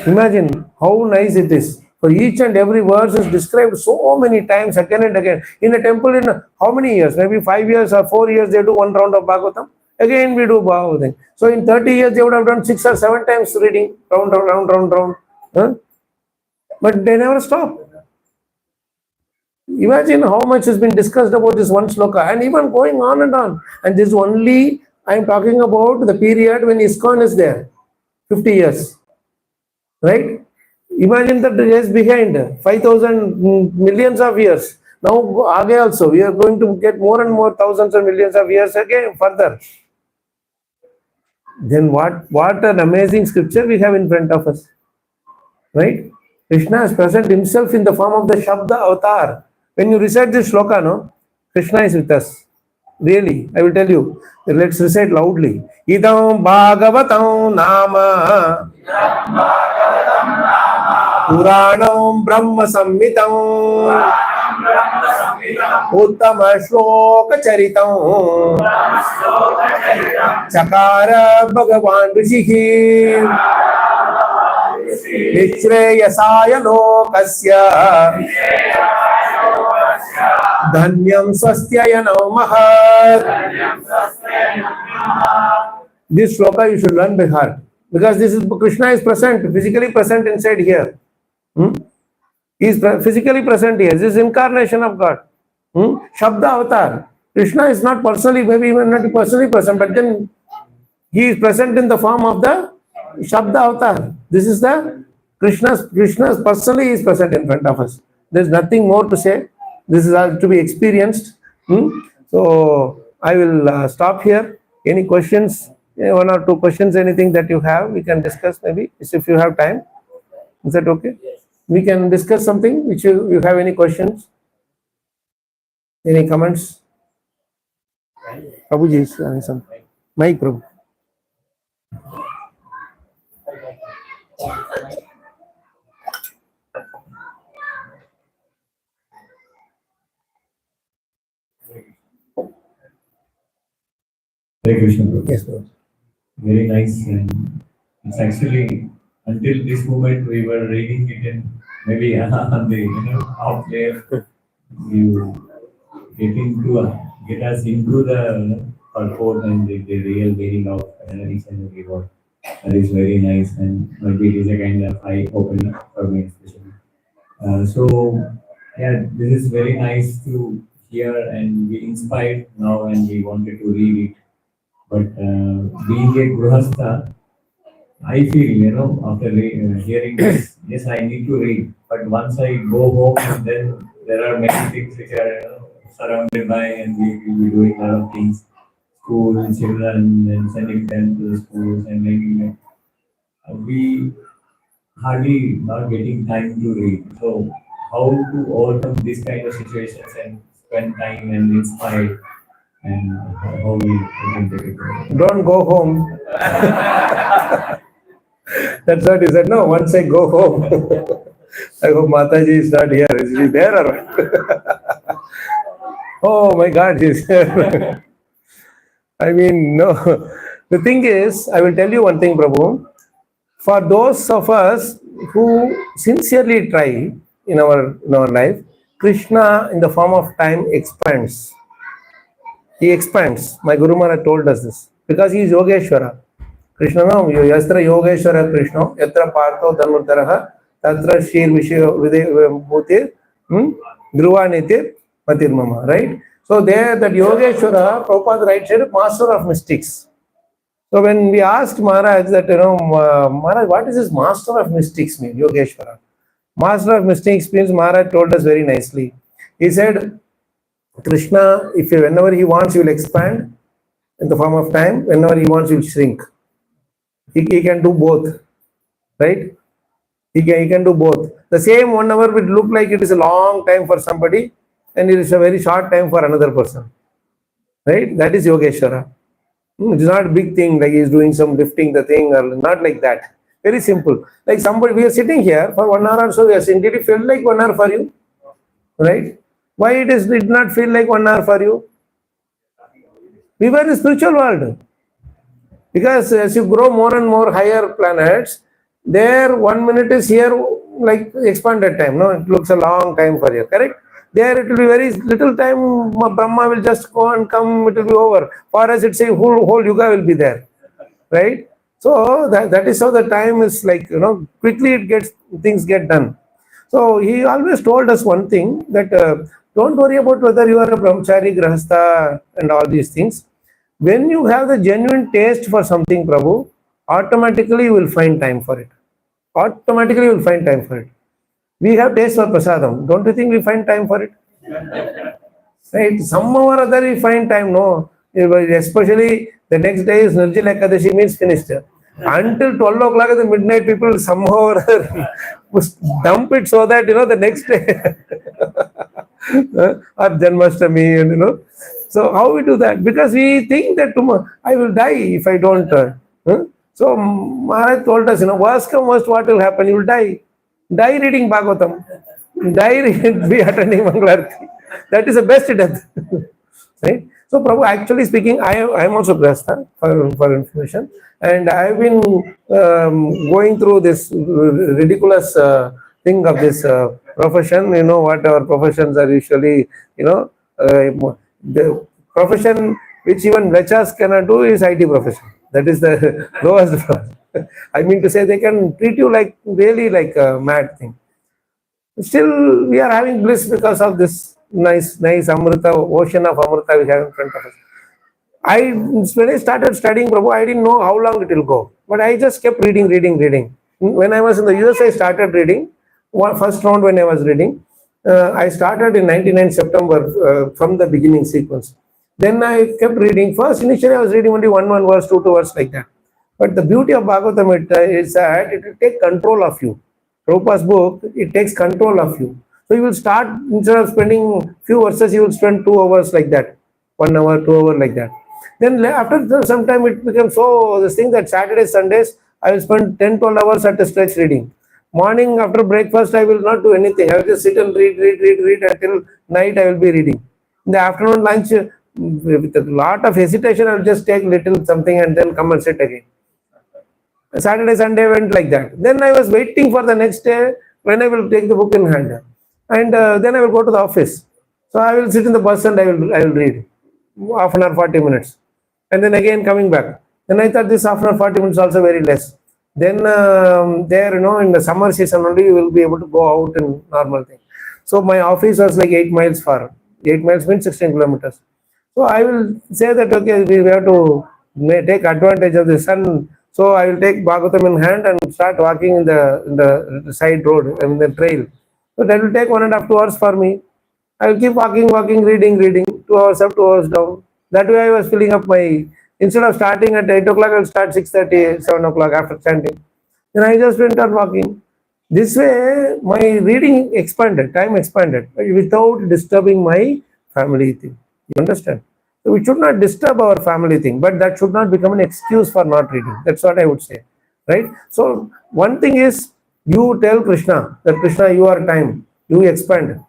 Imagine how nice it is. For each and every verse is described so many times, again and again. In a temple, in how many years? Maybe 5 years or 4 years, they do one round of Bhagavatam. Again, we do Bhagavatam. So in 30 years, they would have done 6 or 7 times reading, round. But they never stop. Imagine how much has been discussed about this one sloka, and even going on and on. And this only, I am talking about the period when ISKCON is there, 50 years. Right? Imagine the days behind, 5,000 millions of years. Now, again also, we are going to get more and more thousands and millions of years again further. Then what an amazing scripture we have in front of us. Right? Krishna has present himself in the form of the Shabda avatar. When you recite this shloka, Krishna is with us. Really, I will tell you. Let's recite loudly. Idam Bhagavatam Nama Puranam Brahma Samhitam Uttama Shloka Charitam Chakara Bhagavan Rishihi Nishreyasaya Lokasya Dhanyam Swastyaya Namaha. This shloka you should learn by heart. Because this is Krishna is present, physically present inside here. He is physically present here. This is incarnation of God. Shabda avatar. Krishna is not personally, maybe even not personally present, but then he is present in the form of the Shabda avatar. This is the Krishna's personally is present in front of us. There is nothing more to say. This is to be experienced. So I will stop here. Any questions? One or two questions, anything that you have, we can discuss maybe, if you have time. Is that okay? We can discuss something which you have any questions? Any comments? Prabhuji is some. Mike, Prabhu. Hare Krishna, Prabhu. Yes, Prabhu. Very nice. And it's actually, until this moment, we were reading it in maybe on the out there. You get us into the purport and the real meaning of each and every word. That is very nice, and maybe it is a kind of eye-opening for me, especially. This is very nice to hear and be inspired now, and we wanted to read it. But being a Grihastha, I feel, after hearing this, yes, I need to read. But once I go home, then there are many things which are surrounded by, and we will be doing a lot of things. School, children, and sending them to the schools, and making we hardly not getting time to read. So, how to overcome these kind of situations and spend time and inspire, and how we can take it. Don't go home. That's what he said. No, once I go home, I hope Mataji is not here. Is he there or what? Oh my God, he's here. I mean, no. The thing is, I will tell you one thing, Prabhu. For those of us who sincerely try in our life, Krishna in the form of time expands. He expands. My Guru Maharaj told us this because he is Yogeshwara. Krishna no, yastra Yogeshwara Krishna, yatra partho dhanurtaraha, tatra shir vishya bhutir, dhruva niti matirmama. Right? So there, that Yogeshwara, Prabhupada writes, master of mystics. So when we asked Maharaj that, Maharaj, what is this master of mystics mean, Yogeshwara? Master of mystics means, Maharaj told us very nicely. He said, Krishna, whenever he wants, he will expand in the form of time. Whenever he wants, he will shrink. He can do both, right? He can do both. The same 1 hour will look like it is a long time for somebody, and it is a very short time for another person, right? That is Yogeshwara. It is not a big thing like he is doing some lifting the thing or not like that. Very simple. Like somebody, we are sitting here for 1 hour or so, we are sitting. Did it feel like 1 hour for you? Right? Why it did not feel like 1 hour for you? We were in the spiritual world. Because as you grow more and more higher planets, there 1 minute is here like expanded time. No, it looks a long time for you, correct? There it will be very little time. Brahma will just go and come, it will be over. For us, it's a whole yuga will be there, right? So that is how the time is like, quickly things get done. So he always told us one thing that don't worry about whether you are a brahmachari, grahastha and all these things. When you have the genuine taste for something, Prabhu, automatically you will find time for it. Automatically you will find time for it. We have taste for prasadam. Don't you think we find time for it? Right? Somehow or other we find time, no. Especially the next day is Nirjala Ekadashi, means finished. Until 12 o'clock at the midnight, people somehow or other dump it so that, the next day or Janmashtami, and So how we do that? Because we think that tomorrow I will die if I don't. So Maharaj told us, worst come worst, what will happen? You will die. Die reading Bhagavatam. Die be attending Mangalarti. That is the best death. Right? So Prabhu, actually speaking, I am also Grahastha for information. And I have been going through this ridiculous thing of this profession. What our professions are usually, the profession which even lecturers cannot do is IT profession. That is the lowest. I mean to say, they can treat you like really like a mad thing. Still, we are having bliss because of this nice Amrita, ocean of Amrita we have in front of us. When I started studying Prabhu, I didn't know how long it will go. But I just kept reading. When I was in the US, I started reading. First round when I was reading, I started in 99 September from the beginning sequence. Then I kept reading. Initially I was reading only one verse, two verse like that. But the beauty of Bhagavatam is that it will take control of you. Prabhupada's book, it takes control of you. So you will start, instead of spending few verses, you will spend 2 hours like that. 1 hour, 2 hours like that. Then after some time, it becomes this thing that Saturdays, Sundays, I will spend 10, 12 hours at a stretch reading. Morning after breakfast, I will not do anything. I will just sit and read until night I will be reading. In the afternoon lunch, with a lot of hesitation, I will just take little something and then come and sit again. Saturday, Sunday went like that. Then I was waiting for the next day when I will take the book in hand. And then I will go to the office. So I will sit in the bus and I will read. Half an hour, 40 minutes. And then again coming back. Then I thought this half an hour, 40 minutes also very less. Then there, in the summer season only, you will be able to go out and normal thing. So my office was like 8 miles far. 8 miles means 16 kilometers. So I will say that, okay, we have to take advantage of the sun. So I will take Bhagavatam in hand and start walking in the side road, in the trail. So that will take 1.5 to 2 hours for me. I will keep walking, reading, 2 hours up, 2 hours down. That way I was filling up instead of starting at 8 o'clock, I will start 6:30, 7 o'clock after chanting. Then I just went on walking. This way, my reading expanded, time expanded, without disturbing my family thing. You understand? So we should not disturb our family thing, but that should not become an excuse for not reading. That's what I would say. right? So one thing is, you tell Krishna that Krishna, you are time, you expand.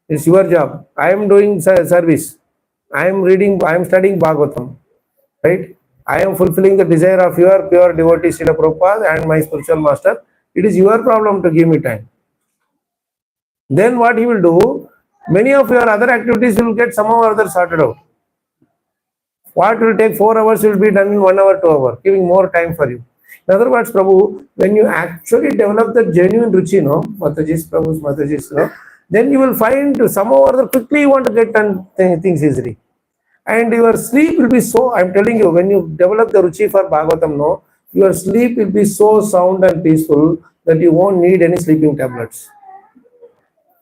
It's your job. I am doing service. I am reading, I am studying Bhagavatam, right? I am fulfilling the desire of your pure devotee Srila Prabhupada and my spiritual master. It is your problem to give me time. Then what he will do, many of your other activities will get somehow or other sorted out. What will take 4 hours will be done in 1 hour, 2 hours, giving more time for you. In other words, Prabhu, when you actually develop the genuine ruchi, no, Mataji's, Prabhu's, Mataji's, no, then you will find somehow or other quickly you want to get done things easily. And your sleep will be so, I'm telling you, when you develop the ruchi for Bhagavatam, no, your sleep will be so sound and peaceful that you won't need any sleeping tablets.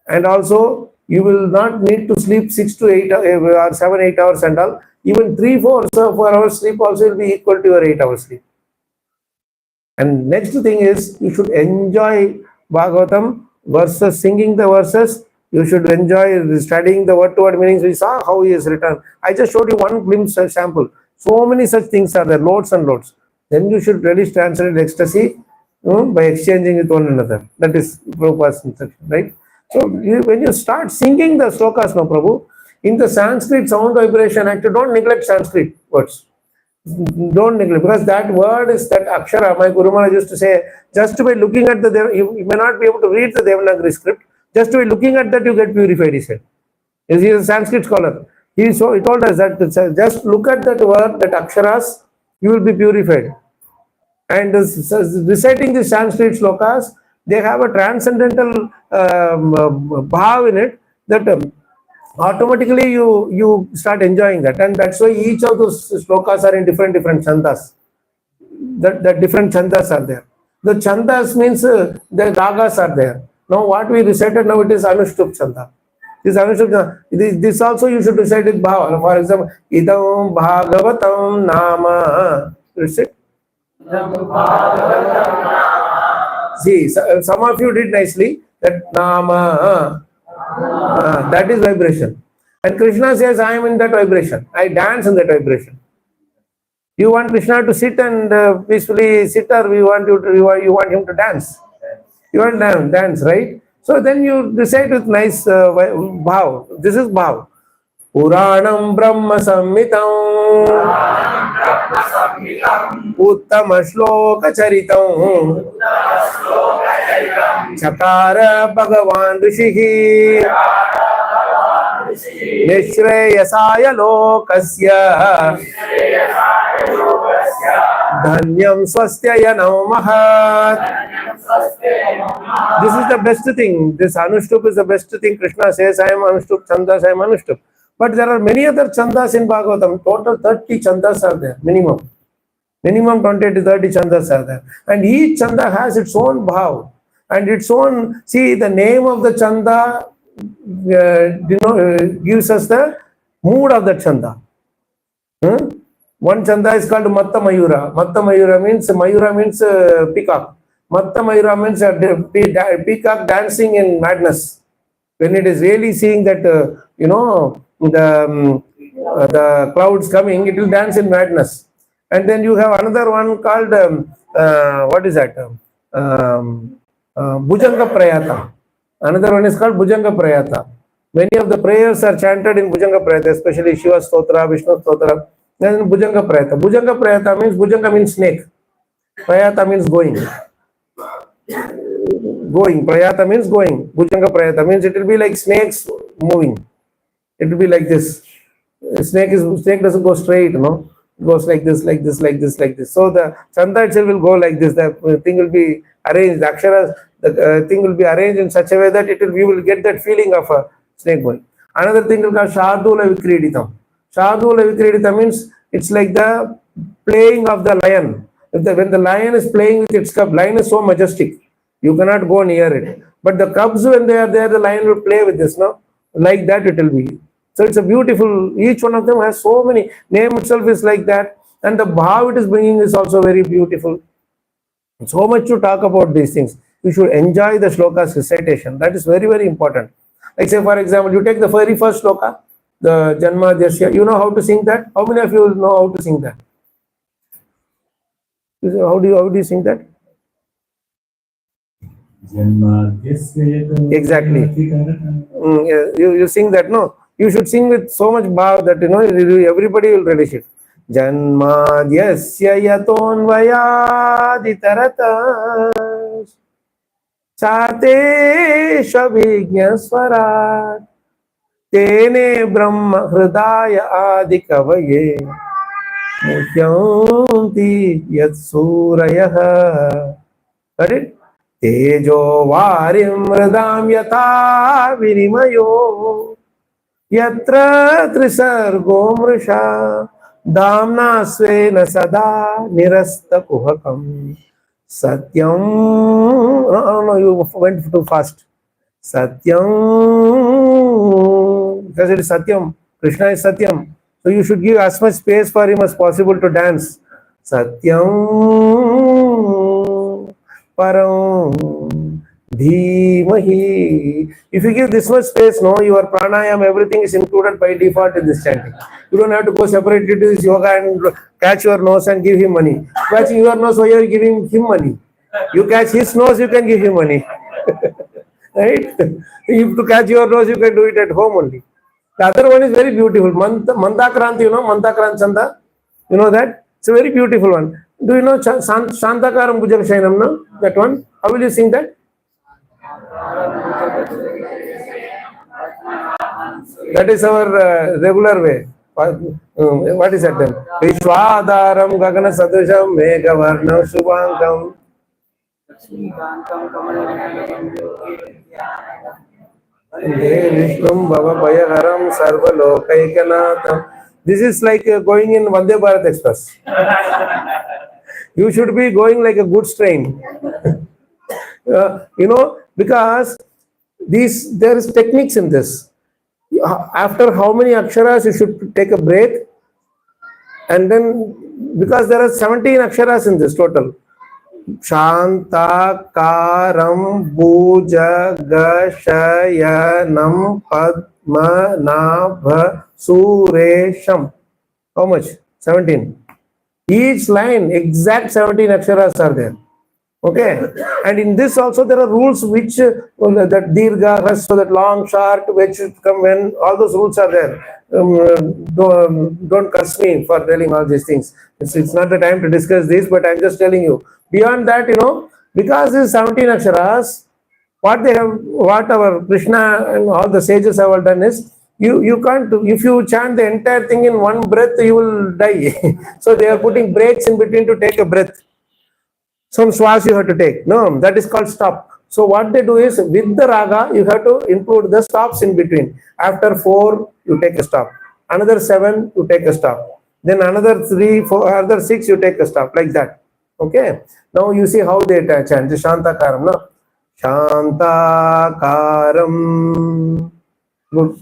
And also, you will not need to sleep 6 to 8 or 7, 8 hours and all. Even 3, 4, 4 hours sleep also will be equal to your 8 hours sleep. And next thing is, you should enjoy Bhagavatam versus singing the verses. You should enjoy studying the word-to-word meanings. We saw how he is written. I just showed you one glimpse sample. So many such things are there, loads and loads. Then you should really translate ecstasy by exchanging with one another. That is Prabhupada's instruction, right? So when you start singing the slokas, no, Prabhu, in the Sanskrit sound vibration act, don't neglect Sanskrit words. Don't neglect, because that word is that akshara. My Guru Maharaj used to say, just by looking at you may not be able to read the Devanagari script, just by looking at that you get purified, he said. He is a Sanskrit scholar. He told us that just look at that word, that aksharas, you will be purified. And reciting the Sanskrit slokas, they have a transcendental bhav in it, that automatically you start enjoying that. And that's why each of those slokas are in different chandas. That different chandas are there. The chandas means the ragas are there. Now what we recited now, it is Anushtup chanda. This also you should recite with bhava. For example, idam bhagavatam nama. Recite. See, some of you did nicely. That nama, that is vibration. And Krishna says, I am in that vibration. I dance in that vibration. You want Krishna to sit and peacefully sit, or you want him to dance? You want dance, right? So then you recite with nice bhav. This is bhav. Puranam Brahma Samhitam Uttama Shloka Charitam Chakara Bhagavan Rishihi Nishreyasaya Lokasya Dhanyam Swasthaya Namahat. This is the best thing. This Anushtup is the best thing. Krishna says, I am Anushtup, Chandas, I am Anushtup. But there are many other chandas in Bhagavatam. Total 30 chandas are there, minimum. Minimum 20 to 30 chandas are there. And each chanda has its own bhav. And its own, see, the name of the chanda gives us the mood of the chanda. One chanda is called Matta Mayura. Matta Mayura means peacock. Matta Mayura means peacock dancing in madness. When it is really seeing that, the clouds coming, it will dance in madness. And then you have another one called, what is that? Bhujanga Prayata. Another one is called Bhujanga Prayata. Many of the prayers are chanted in Bhujanga Prayata, especially Shiva Stotra, Vishnu Stotra. Then Bhujanga Prayata. Bhujanga Prayata means, Bhujanga means snake. Prayata means going. Going. Prayata means going. Bhujanga Prayata means it will be like snakes moving. It will be like this. Snake doesn't go straight, no? It goes like this, like this, like this, like this. So the chanda itself will go like this. The thing will be arranged. The aksharas, the thing will be arranged in such a way that you will get that feeling of a snake going. Another thing is called Shardula Vikriditam. Shardula Vikriditam means it's like the playing of the lion. When the lion is playing with its cub, lion is so majestic, you cannot go near it. But the cubs, when they are there, the lion will play with this, no? Like that it will be. So it's a beautiful, each one of them has so many, name itself is like that. And the bhav it is bringing is also very beautiful. So much to talk about these things. You should enjoy the shlokas recitation. That is very, very important. Like say, for example, you take the very first shloka, the Janma Jasya. You know how to sing that? How many of you know how to sing that? How do you sing that? Exactly. Yeah, you sing that, no? You should sing with so much bhav that everybody will relish it. Janmadyasya yatonvayaditaratas chate shabhigyaswarat tene brahma hridaya adi kavaye mudyanti yat surayah. Got it? Tejo varim mridam yatha vinimayo yatra trisargo mrisha damna svena sada nirasta kuhakam satyam. No, you went too fast. Satyam, because it is Satyam. Krishna is Satyam. So you should give as much space for him as possible to dance. Satyam Param Dhimahi. If you give this much space, no, your pranayam, everything is included by default in this chanting. You don't have to go separately to this yoga and catch your nose and give him money. Catching your nose, why you are giving him money? You catch his nose, you can give him money. Right? If to catch your nose, you can do it at home only. The other one is very beautiful. Mandakranti, you know, Mandakran Chanda. You know that? It's a very beautiful one. Do you know Shantakaram Bhujagashayanam, no? That one? How will you sing that? That is our regular way. What is that then? Vishwadaram Gagana Sadusham Meghavarnam Shubhankam. Vishnu Bhava Bhayaharam Sarva Lokaikanatham. This is like going in Vande Bharat Express. You should be going like a goods train. Because there is techniques in this. After how many aksharas you should take a break, and then because there are 17 aksharas in this total. Shantakaram Bhujagashayanam Padmanabha Suresham. How much? 17. Each line, exact 17 aksharas are there. Okay. And in this also there are rules which that dirgha, so that long, short, which should come when, all those rules are there. Don't curse me for telling all these things. It's not the time to discuss this, but I'm just telling you. Beyond that, because these 17 aksharas, what our Krishna and all the sages have all done is, you can't, if you chant the entire thing in one breath, you will die. So they are putting breaks in between to take a breath. Some swas you have to take. No, that is called stop. So what they do is, with the raga, you have to include the stops in between. After 4, you take a stop. Another 7, you take a stop. Then another 3, 4, another 6, you take a stop. Like that. Okay. Now you see how they chant. The Shantakaram. No? Shantakaram. Good.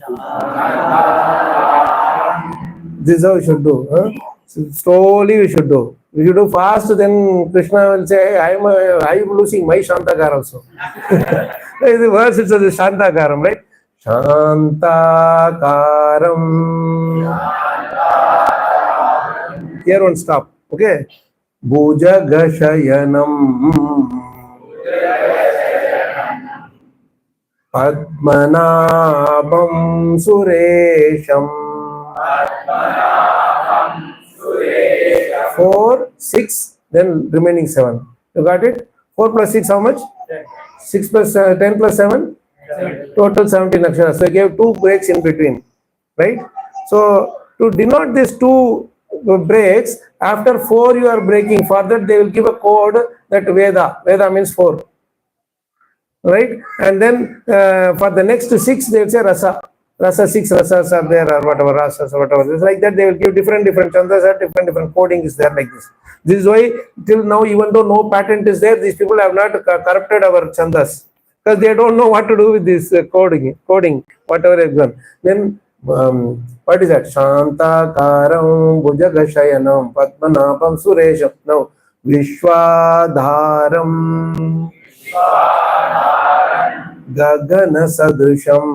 This is how you should do. Huh? So slowly you should do. If you do fast, then Krishna will say, I am losing my Shantakaram also. The verse is the Shantakaram, right? Shantakaram. Here one stop. Okay. Bhujagashayanam Padmanabham Suresham. 4, 6, then remaining 7. You got it? 4 plus 6, how much? 6 plus 10 plus 7? Total 17 aksharas. So I gave 2 breaks in between. Right? So to denote these 2 breaks, after 4 you are breaking. For that they will give a code that Veda. Veda means 4. Right? And then for the next 6 they will say Rasa. Rasa 6 rasas are there, or whatever rasas or whatever. It's like that they will give different chandas, are different coding is there like this. This is why till now, even though no patent is there, these people have not corrupted our chandas, because they don't know what to do with this coding, whatever is done. Then what is that? Shantakaram Bhujagashayanam Padmanabham Suresham. Now Vishwadharam Gagana Sadrisham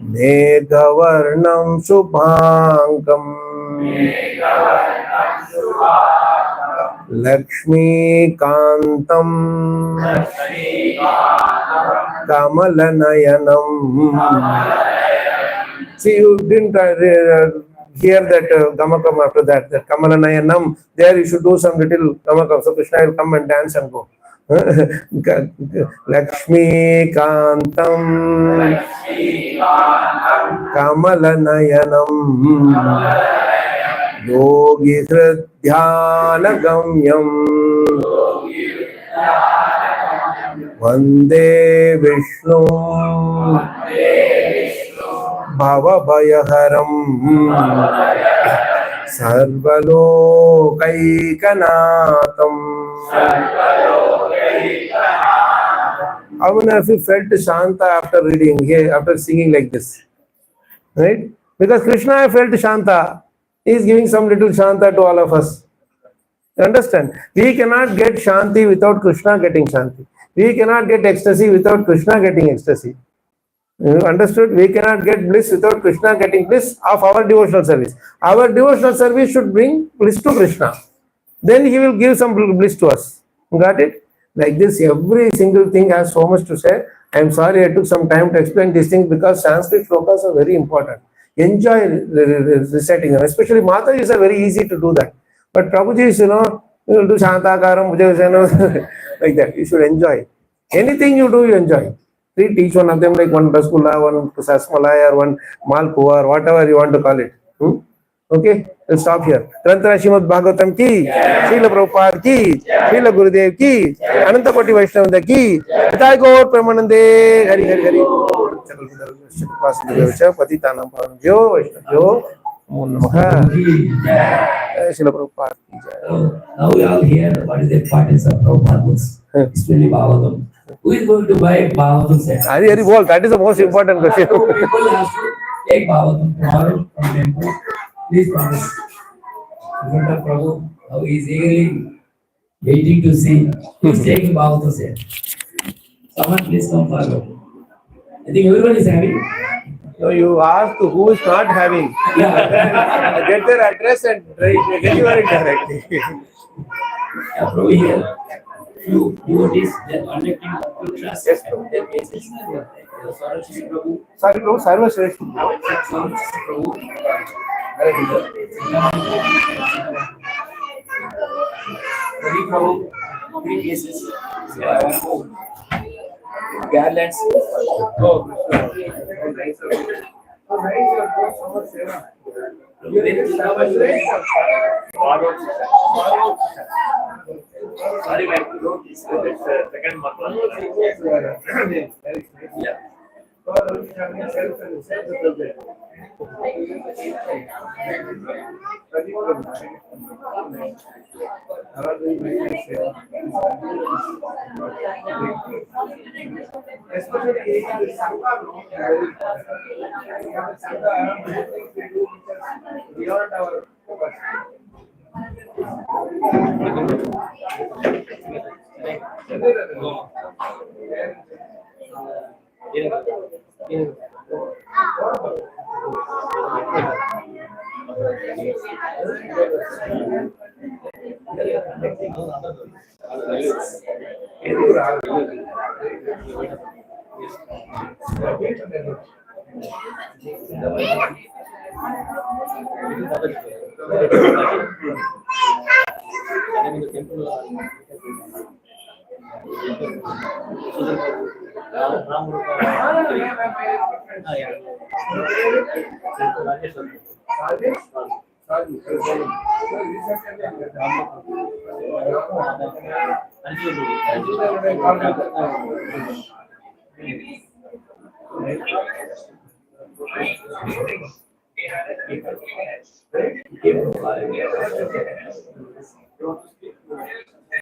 Meghavarnam Shubhankam Lakshmikantam Kamalanayanam. See, you didn't hear that Gamakam after that. That Kamalanayanam. There you should do some little Gamakam. So Krishna will come and dance and go. Lakshmikantam Kamalanayanam Yogi Hridhyanagamyam Vande Vishnu Bhavabhayaharam Sarvalokaikanatham. How many of you felt Shanta after reading here, after singing like this? Right? Because Krishna felt Shanta. He is giving some little Shanta to all of us. You understand? We cannot get Shanti without Krishna getting Shanti. We cannot get ecstasy without Krishna getting ecstasy. You understood? We cannot get bliss without Krishna getting bliss of our devotional service. Our devotional service should bring bliss to Krishna. Then he will give some bliss to us. Got it? Like this, every single thing has so much to say. I am sorry I took some time to explain these things because Sanskrit shlokas are very important. Enjoy reciting them. Especially Mataji are very easy to do that. But Prabhuji is, you will do Shantakaram, like that. You should enjoy. Anything you do, you enjoy. Treat each one of them like one Rasgulla, one Sasmalai, or one Malpua, or whatever you want to call it. Okay, let's stop here. Grantha Shrimad Bhagavatam ki, Srila Prabhupada ki, Srila Gurudev ki, Ananta Koti Vaishnava ki, Pitai Gaur Pramanande, Hari Hari Hari. Patitanam Paramjo, Vaishnavjo, Namo Namaha. Srila Prabhupada ki jai. Now we all hear what is the importance of Prabhupada books, especially Bhagavatam. Who is going to buy Bhagavatam set? Hari Hari Bol, that is the most important question. So people have to take Bhagavatam tomorrow from temple. Please promise. In front of Prabhu, how he is eagerly waiting to see who is taking Bhagavatam set. Someone please come forward. I think everyone is having. So you ask who is not having. Get their address and deliver it directly. Prabhu here. Few devotees they are conducting trust. Yes, Their cases. Prabhu. Sorry, Prabhu, Sarva Shrestha. Prabhu. Ravi Prabhu, 3 cases. Garlands. Oh, Sorry, I have to go. It's second month. yeah. Beyond our